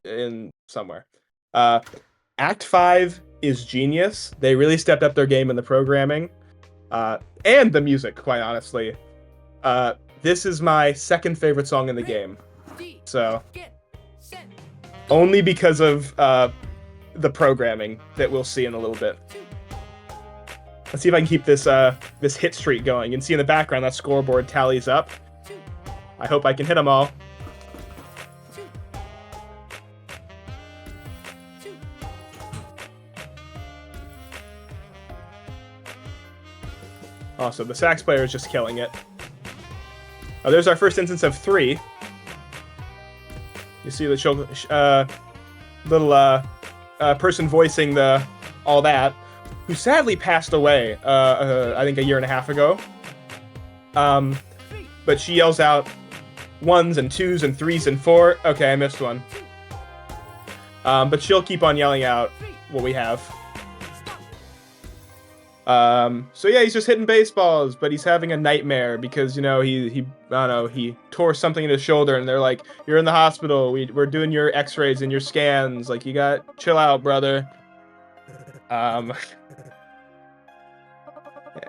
In somewhere. Act 5 is genius. They really stepped up their game in the programming. And the music, quite honestly. This is my second favorite song in the game. So, only because of the programming that we'll see in a little bit. Let's see if I can keep this this hit streak going. You can see in the background that scoreboard tallies up. I hope I can hit them all. Awesome, the sax player is just killing it. Oh, there's our first instance of 3. You see the little person voicing the all that, who sadly passed away, I think a year and a half ago. But she yells out 1s and 2s and 3s and 4. Okay, I missed one. But she'll keep on yelling out what we have. So yeah, he's just hitting baseballs, but he's having a nightmare because, you know, he I don't know, he tore something in his shoulder, and they're like, you're in the hospital, we're doing your x-rays and your scans, like, you got, chill out, brother.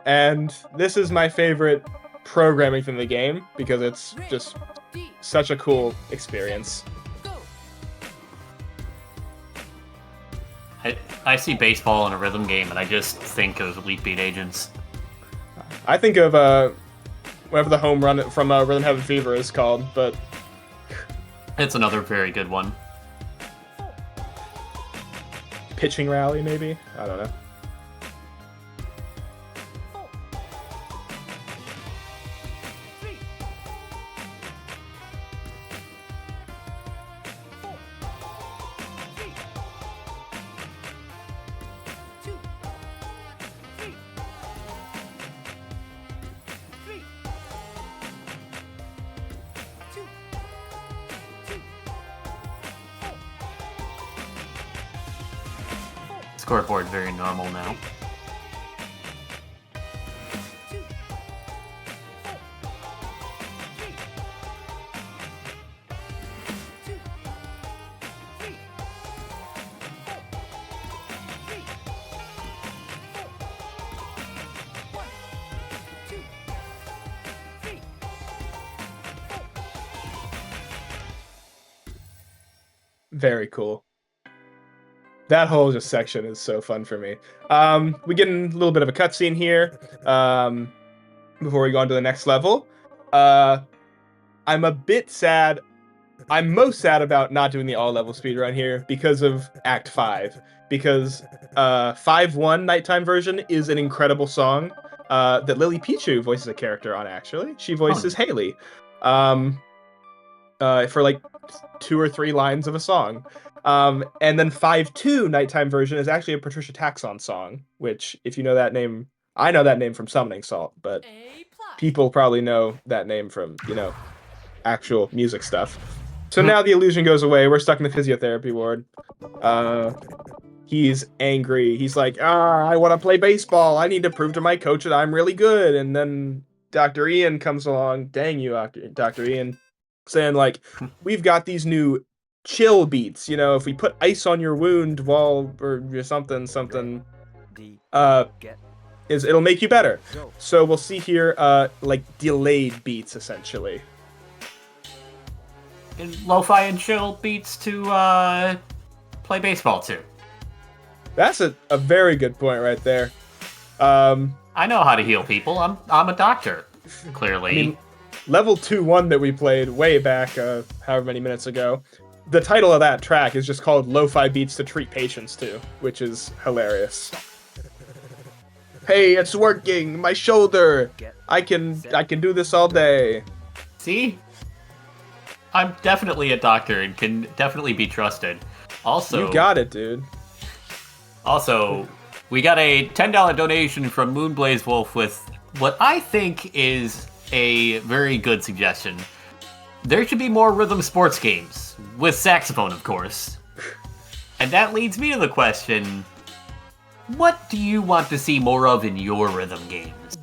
And this is my favorite programming from the game, because it's just such a cool experience. I see baseball in a rhythm game, and I just think of Elite Beat Agents. I think of whatever the home run from Rhythm Heaven Fever is called, but It's another very good one. pitching rally, maybe? I don't know. Scoreboard very normal now. Very cool. That whole just section is so fun for me. We get a little bit of a cutscene here before we go on to the next level. I'm a bit sad. I'm most sad about not doing the all-level speedrun here because of Act 5. Because 5-1 Nighttime version is an incredible song that Lily Pichu voices a character on, actually. She voices Haley for like 2 or 3 lines of a song. And then 5-2 Nighttime version is actually a Patricia Taxon song, which, if you know that name, I know that name from Summoning Salt, but people probably know that name from, you know, actual music stuff. So now the illusion goes away. We're stuck in the physiotherapy ward. He's angry. He's like, I want to play baseball. I need to prove to my coach that I'm really good. And then Dr. Ian comes along. Dang you, Dr. Ian. Saying, like, we've got these new chill beats. You know, if we put ice on your wound while, or something, it'll make you better. So we'll see here, like, delayed beats, essentially. And lo-fi and chill beats to play baseball to. That's a very good point right there. I know how to heal people. I'm a doctor, clearly. I mean, level 2-1 that we played way back, however many minutes ago, the title of that track is just called Lo-Fi Beats to Treat Patients To, which is hilarious. Hey, it's working! My shoulder! I can do this all day. See? I'm definitely a doctor and can definitely be trusted. Also, You got it, dude. Also, we got a $10 donation from Moonblaze Wolf with what I think is a very good suggestion. There should be more rhythm sports games, with saxophone, of course. And that leads me to the question, what do you want to see more of in your rhythm games?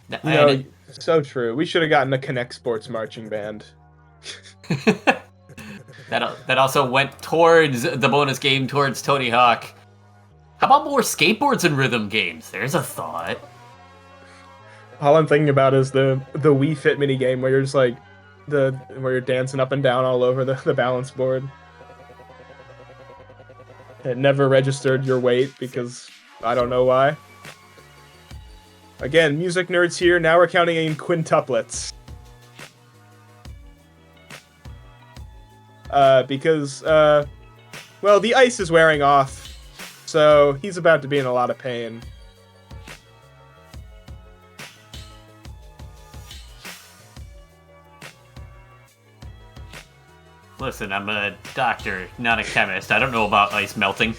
You know, so true. We should have gotten a Connect Sports marching band. That also went towards the bonus game, towards Tony Hawk. How about more skateboards and rhythm games? There's a thought. All I'm thinking about is the Wii Fit mini game where you're just like where you're dancing up and down all over the balance board. It never registered your weight because I don't know why. Again, music nerds here. Now we're counting in quintuplets. Well, the ice is wearing off, so he's about to be in a lot of pain. Listen, I'm a doctor, not a chemist. I don't know about ice melting.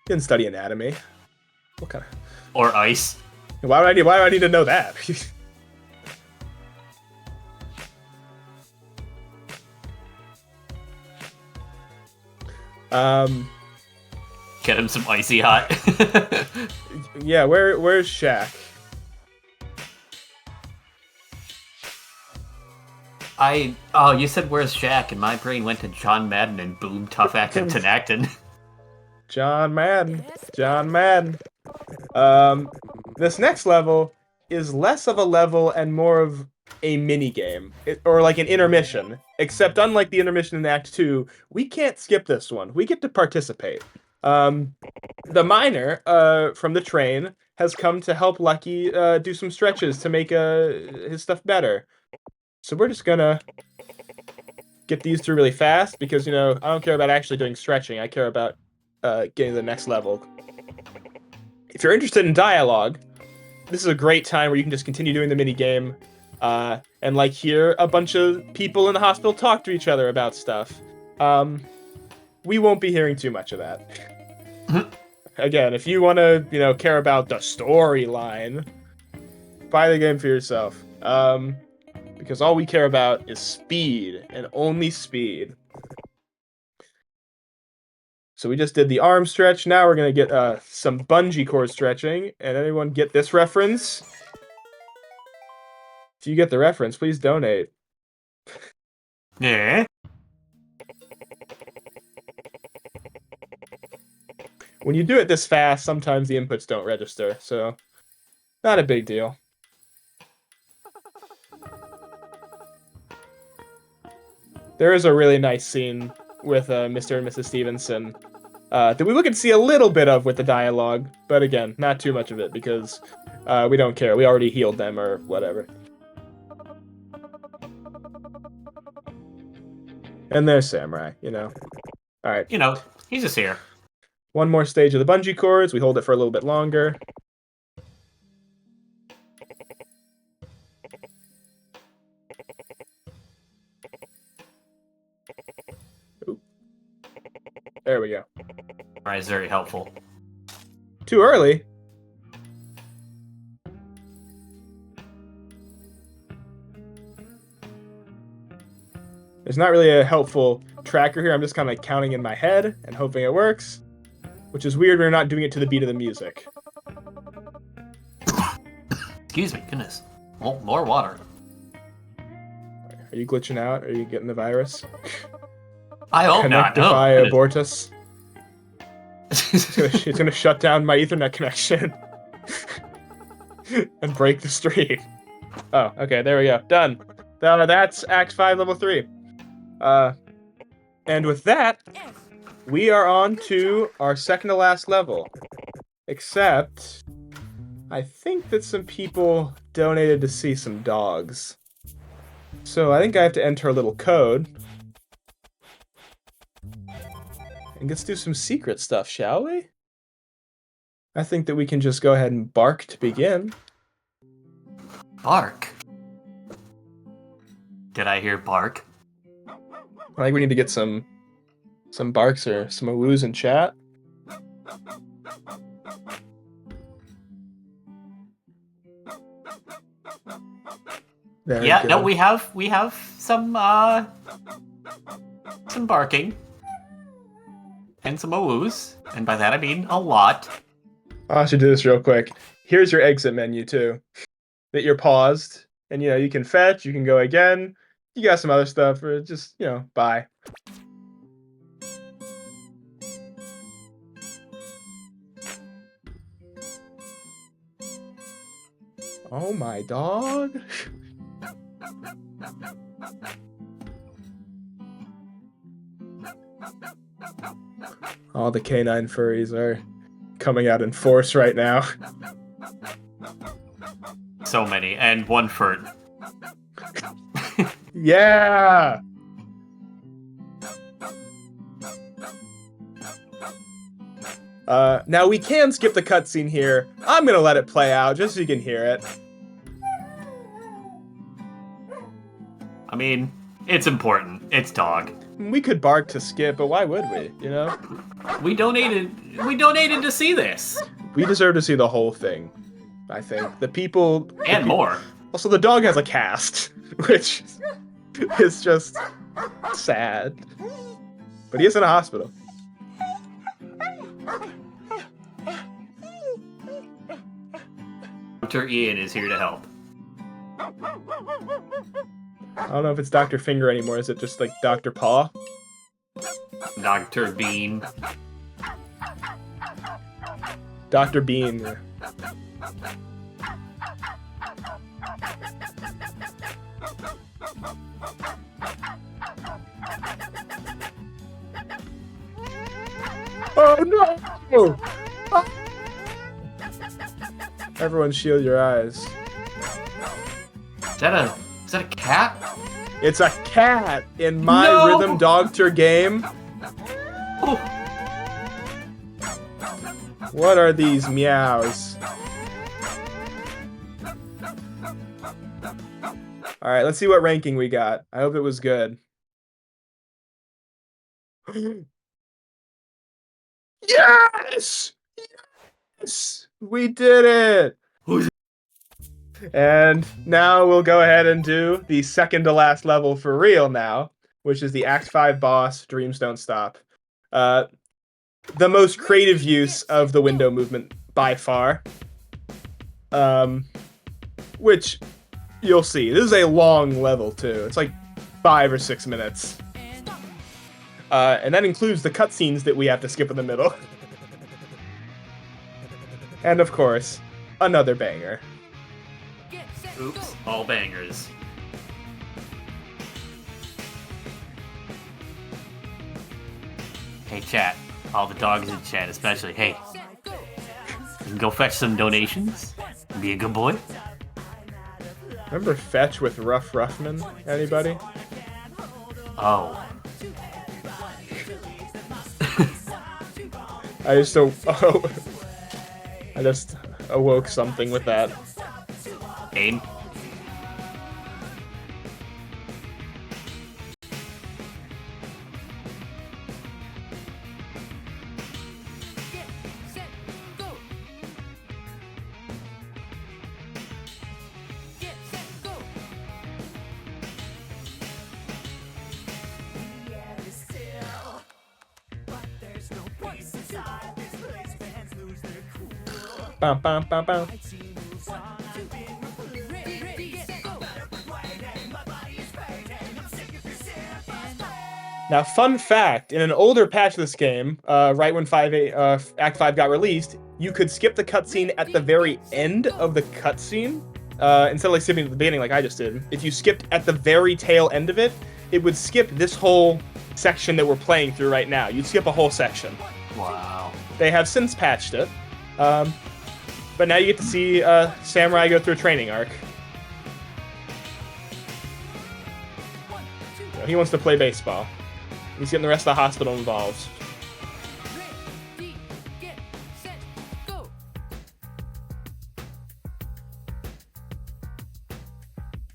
Didn't study anatomy. What kind of... Or ice. Why do I need to know that? Get him some icy hot. Yeah, where's Shaq? Oh, you said where's Shaq, and my brain went to John Madden and boom, tough acting Tenactin. John Madden. This next level is less of a level and more of a mini game, or like an intermission. Except unlike the intermission in Act 2, we can't skip this one. We get to participate. The miner from the train has come to help Lucky do some stretches to make his stuff better. So we're just gonna get these through really fast because, you know, I don't care about actually doing stretching. I care about getting to the next level. If you're interested in dialogue, this is a great time where you can just continue doing the mini game and like hear a bunch of people in the hospital talk to each other about stuff. We won't be hearing too much of that. Again, if you want to, you know, care about the storyline, buy the game for yourself. Because all we care about is speed, and only speed. So we just did the arm stretch, now we're going to get some bungee cord stretching. And anyone get this reference? If you get the reference, please donate. Yeah. When you do it this fast, sometimes the inputs don't register, so not a big deal. There is a really nice scene with Mr. and Mrs. Stevenson that we can see a little bit of with the dialogue, but again, not too much of it because we don't care. We already healed them or whatever. And there's Samurai, you know. All right. You know, he's just here. One more stage of the bungee cords. We hold it for a little bit longer. Ooh. There we go. Right, is very helpful. Too early. There's not really a helpful tracker here. I'm just kind of counting in my head and hoping it works. Which is weird, we're not doing it to the beat of the music. Excuse me, goodness. Oh, more water. Are you glitching out? Are you getting the virus? I hope not. Connectify No. abortus. It's gonna shut down my Ethernet connection. And break the stream. Oh, okay, there we go. Done. That's Act 5, Level 3. And with that, we are on to our second to last level. Except, I think that some people donated to see some dogs. So I think I have to enter a little code. And let's do some secret stuff, shall we? I think that we can just go ahead and bark to begin. Bark. Did I hear bark? I think we need to get some barks or some woos in chat. Very Yeah, good. no, we have some barking. And some woos. And by that I mean a lot. I should do this real quick. Here's your exit menu too. That you're paused. And you can fetch, you can go again. You got some other stuff, or just, bye. Oh my dog. All the canine furries are coming out in force right now. So many, and one furt. Yeah! Now we can skip the cutscene here. I'm gonna let it play out just so you can hear it. I mean, it's important. It's dog. We could bark to skip, but why would we, We donated to see this. We deserve to see the whole thing, I think. The people... And more. Also, the dog has a cast, which is just sad. But he is in a hospital. Dr. Ian is here to help. I don't know if it's Dr. Finger anymore. Is it just like Dr. Paw? Dr. Bean. Dr. Bean. Oh no! Everyone shield your eyes. Is that a cat? It's a cat in my No! Rhythm Doctor game. Oh. What are these meows? Alright, let's see what ranking we got. I hope it was good. Yes! Yes! We did it! And now we'll go ahead and do the second to last level for real now, which is the Act 5 boss, Dreams Don't Stop. The most creative use of the window movement by far. Which you'll see. This is a long level too. It's like 5 or 6 minutes. And that includes the cutscenes that we have to skip in the middle. And of course, another banger. Oops, all bangers. Hey chat, all the dogs in chat especially, hey. You can go fetch some donations? Be a good boy? Remember Fetch with Rough Ruffman? Anybody? Oh. I just awoke something with that. Aim. Bam, bam, bam, bam. Now, fun fact, in an older patch of this game, right when Act 5 got released, you could skip the cutscene at the very end of the cutscene, instead of like skipping at the beginning like I just did. If you skipped at the very tail end of it, it would skip this whole section that we're playing through right now. You'd skip a whole section. Wow. They have since patched it, but now you get to see Samurai go through a training arc. You know, he wants to play baseball. He's getting the rest of the hospital involved. Ready, get, set, go.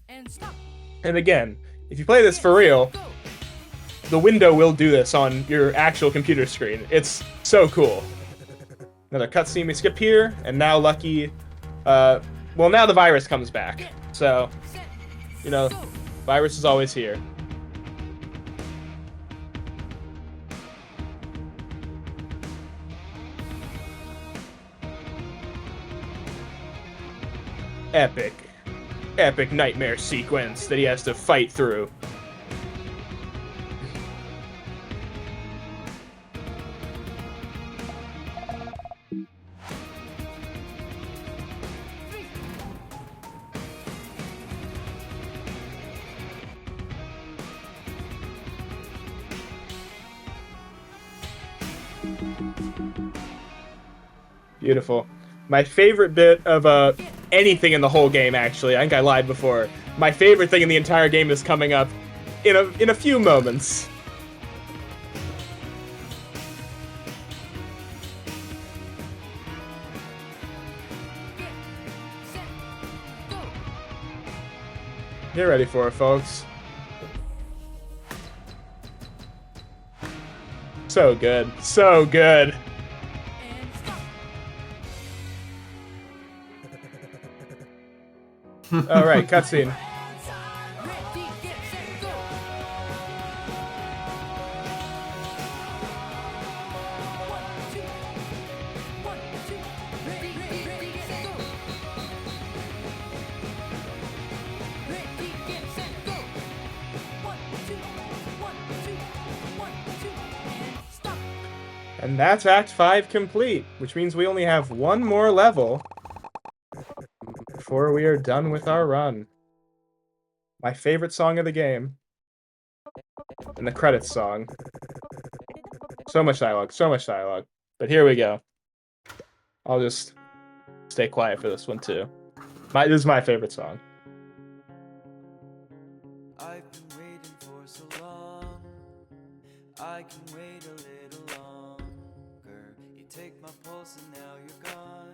And stop. And again, if you play this for real, Go. the window will do this on your actual computer screen. It's so cool. Another cutscene we skip here, and now Lucky, well, now the virus comes back. So, Set, you know, go. virus is always here. Epic nightmare sequence that he has to fight through. Beautiful. My favorite bit of anything in the whole game, actually. I think I lied before. My favorite thing in the entire game is coming up in a few moments. Set, go. Get ready for it, folks. So good. So good. And stop. Alright, cutscene. Ready, get, set, go. One, two. Ready, get, set, go. Ready, get, set, go. One, two, and stop. And that's Act 5 complete, which means we only have one more level before we are done with our run. My favorite song of the game. And the credits song. So much dialogue, so much dialogue. But here we go. I'll just stay quiet for this one too. This is my favorite song. I've been waiting for so long. I can wait a little longer. You take my pulse and now you're gone.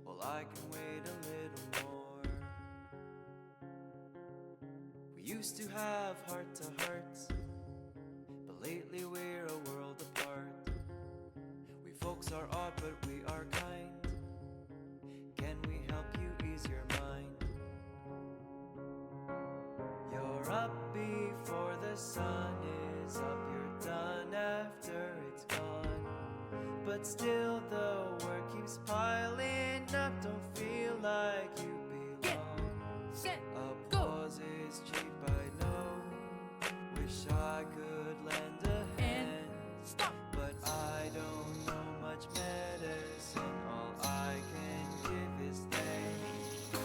Well, I can wait a little more. We used to have heart to hearts, but lately we're a world apart. We folks are odd, but we are kind. Can we help you ease your mind? You're up before the sun is up, you're done after it's gone. But still the work keeps piling up, don't feel like you belong. Set, go. Applause is cheap, I know. Wish I could lend a hand, Stop. but I don't know much medicine. All I can give is thanks.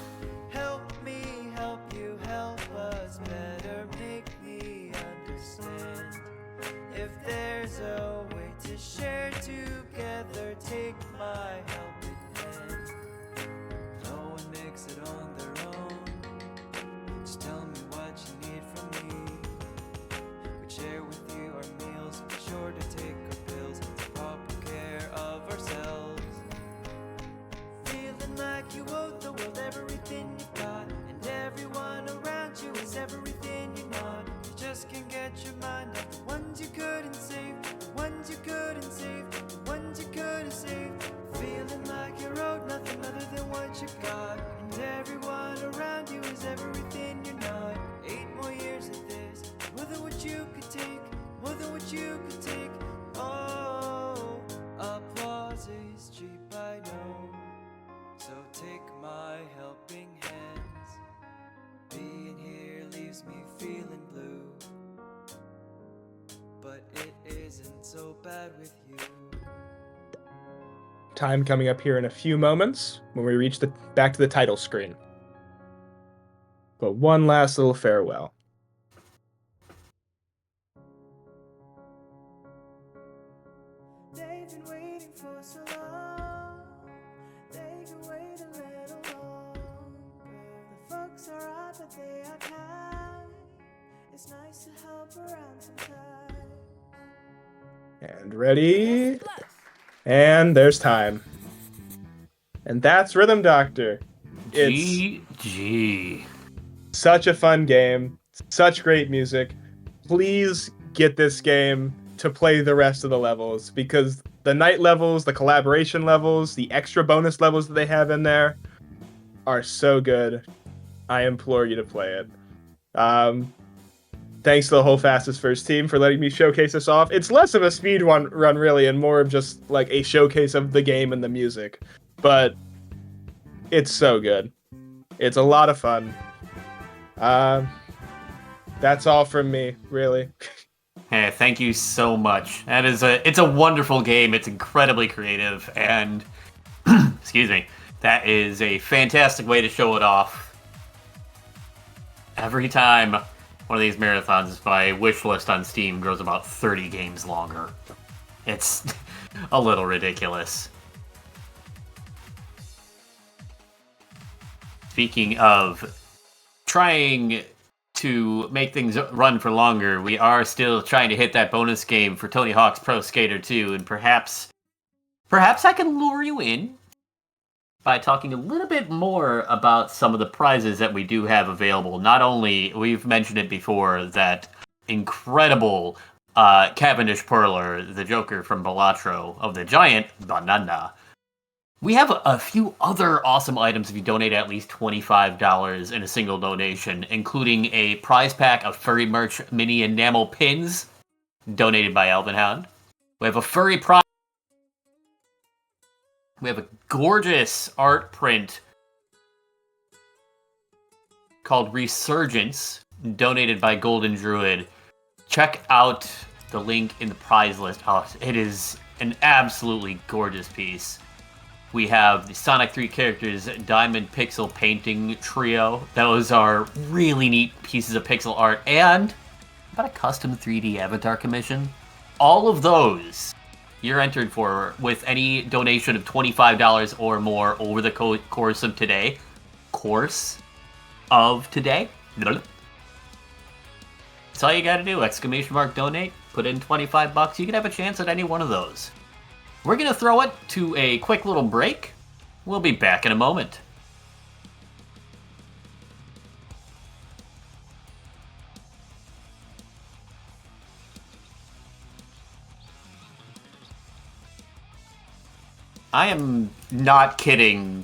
Help me help you, help us better, make me understand. If there's a way to share together, take my helping hand. No one makes it on their own. Just tell me what you need from me. We share with you our meals, be sure to take our pills, take proper care of ourselves. Feeling like you owe the world everything you got, and everyone around you is everything you're not. You just can't get your mind off the ones you couldn't save, the ones you couldn't save, the ones you couldn't save. Feeling like you're owed nothing other than what you got, and everyone around you is everything you're not. 8 more years of this, more than what you could take, more than what you could take. Oh, applause is cheap, I know. So take my helping hands. Being here leaves me feeling blue, but it isn't so bad with you. Time coming up here in a few moments when we reach back to the title screen. But one last little farewell. They've been waiting for so long. They can wait a little longer. The folks are up, but they are kind. It's nice to help around sometimes. And ready. And there's time. And that's Rhythm Doctor. It's GG. such a fun game. Such great music. Please get this game to play the rest of the levels, because the night levels, the collaboration levels, the extra bonus levels that they have in there are so good. I implore you to play it. Thanks to the whole Fastest First team for letting me showcase this off. It's less of a speed run really, and more of just like a showcase of the game and the music. But it's so good. It's a lot of fun. That's all from me, really. Hey, thank you so much. It's a wonderful game. It's incredibly creative, and excuse me, that is a fantastic way to show it off. Every time one of these marathons, my wish list on Steam grows about 30 games longer. It's a little ridiculous. Speaking of trying to make things run for longer, we are still trying to hit that bonus game for Tony Hawk's Pro Skater 2, and perhaps I can lure you in by talking a little bit more about some of the prizes that we do have available. Not only, we've mentioned it before, that incredible Cavendish Perler, the Joker from Balatro, of the giant banana. We have a few other awesome items if you donate at least $25 in a single donation, including a prize pack of furry merch mini enamel pins, donated by Elvenhound. We have a furry prize. We have a gorgeous art print called Resurgence, donated by Golden Druid. Check out the link in the prize list. Oh, it is an absolutely gorgeous piece. We have the Sonic 3 characters Diamond Pixel Painting Trio. Those are really neat pieces of pixel art. And about a custom 3D avatar commission. All of those you're entered for with any donation of $25 or more over the course of today. That's all you gotta do. ! Donate. Put in $25. You can have a chance at any one of those. We're going to throw it to a quick little break. We'll be back in a moment. I am not kidding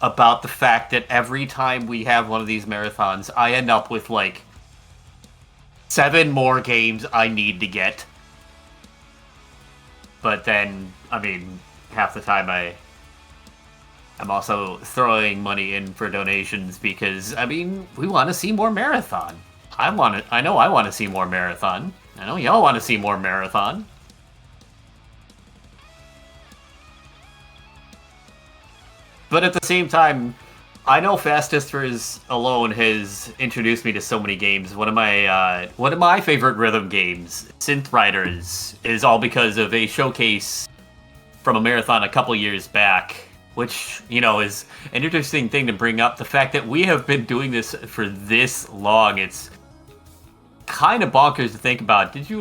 about the fact that every time we have one of these marathons, I end up with like 7 more games I need to get. But then, I mean, half the time I'm also throwing money in for donations because, I mean, we want to see more Marathon. I know I want to see more Marathon. I know y'all want to see more Marathon. But at the same time, I know Fastest First alone has introduced me to so many games. One of my favorite rhythm games, Synth Riders, is all because of a showcase from a marathon a couple years back, which, you know, is an interesting thing to bring up. The fact that we have been doing this for this long, it's kind of bonkers to think about. Did you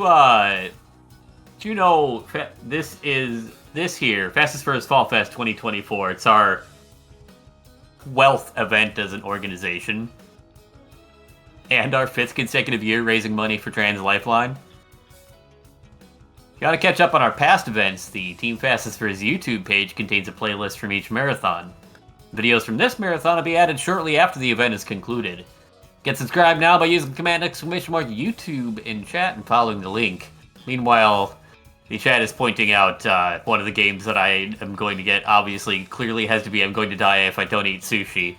know this here, Fastest First Fall Fest 2024, it's our wealth event as an organization, and our 5th consecutive year raising money for Trans Lifeline. Gotta catch up on our past events. The Team Fastest First YouTube page contains a playlist from each marathon. Videos from this marathon will be added shortly after the event is concluded. Get subscribed now by using the command !YouTube in chat and following the link. Meanwhile, the chat is pointing out one of the games that I am going to get, obviously, clearly has to be I'm going to die if I don't eat sushi.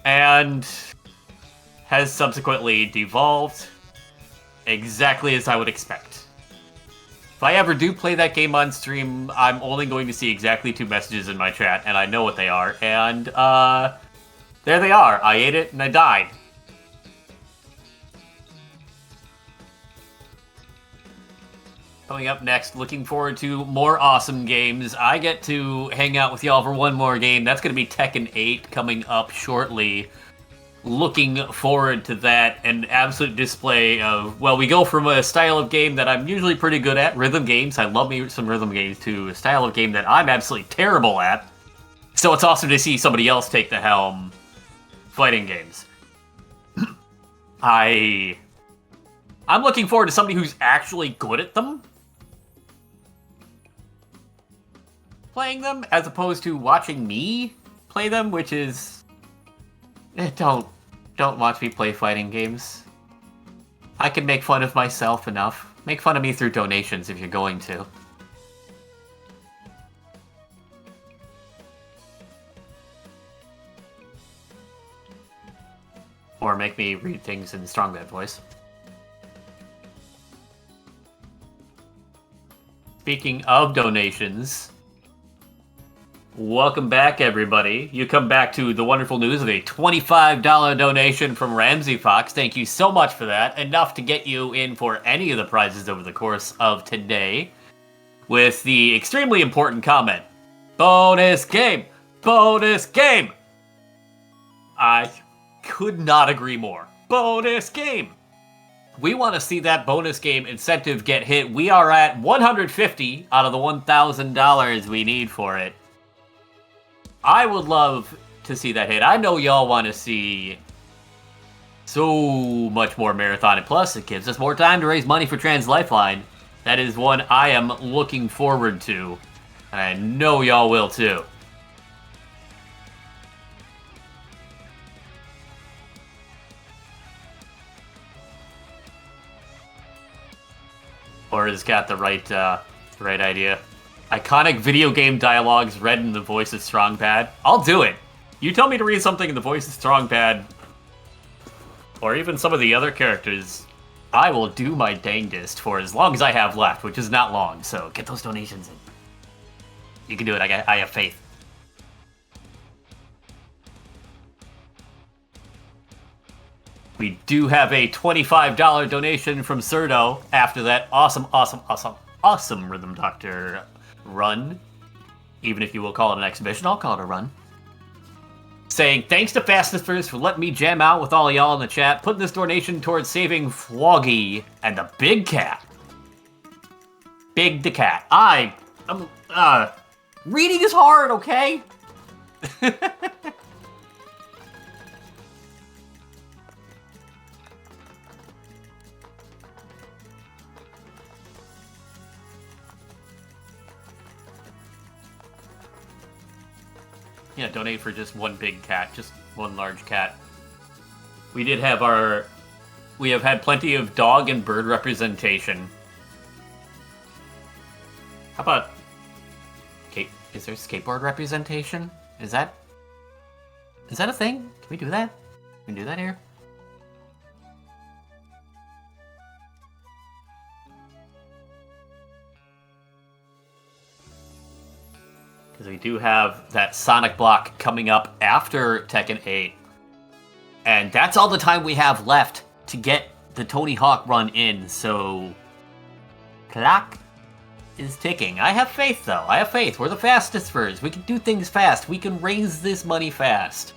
And has subsequently devolved exactly as I would expect. If I ever do play that game on stream, I'm only going to see exactly 2 messages in my chat, and I know what they are, and there they are. I ate it and I died. Coming up next, looking forward to more awesome games. I get to hang out with y'all for one more game. That's going to be Tekken 8 coming up shortly. looking forward to that. An absolute display of, well, we go from a style of game that I'm usually pretty good at, rhythm games. I love me some rhythm games, to a style of game that I'm absolutely terrible at. So it's awesome to see somebody else take the helm fighting games. I'm looking forward to somebody who's actually good at them playing them, as opposed to watching me play them, which is... Don't watch me play fighting games. I can make fun of myself enough. Make fun of me through donations if you're going to. Or make me read things in strong bad voice. Speaking of donations, welcome back, everybody. You come back to the wonderful news of a $25 donation from Ramsey Fox. Thank you so much for that. Enough to get you in for any of the prizes over the course of today. With the extremely important comment, bonus game! Bonus game! I could not agree more. Bonus game! We want to see that bonus game incentive get hit. We are at $150 out of the $1,000 we need for it. I would love to see that hit. I know y'all want to see so much more Marathon, and plus it gives us more time to raise money for Trans Lifeline. That is one I am looking forward to, and I know y'all will too. Or has got the right idea. Iconic video game dialogues read in the voice of Strongpad. I'll do it. You tell me to read something in the voice of Strongpad, or even some of the other characters, I will do my dangest for as long as I have left, which is not long. So get those donations in. You can do it. I have faith. We do have a $25 donation from Surdo after that awesome Rhythm Doctor run. Even if you will call it an exhibition, I'll call it a run. Saying, thanks to Fastest for letting me jam out with all y'all in the chat, putting this donation towards saving Floggy and the Big Cat. Big the Cat. Reading is hard, okay? Yeah, donate for just one big cat, just one large cat. We have had plenty of dog and bird representation. How about, is there skateboard representation? Is that a thing? Can we do that? Can we do that here? Because we do have that Sonic block coming up after Tekken 8. And that's all the time we have left to get the Tony Hawk run in, so... Clock is ticking. I have faith, though. I have faith. We're the fastest first. We can do things fast. We can raise this money fast.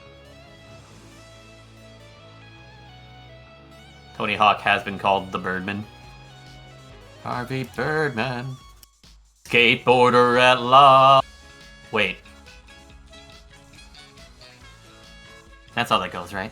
Tony Hawk has been called the Birdman. Harvey Birdman. Skateboarder at law. Wait. That's how that goes, right?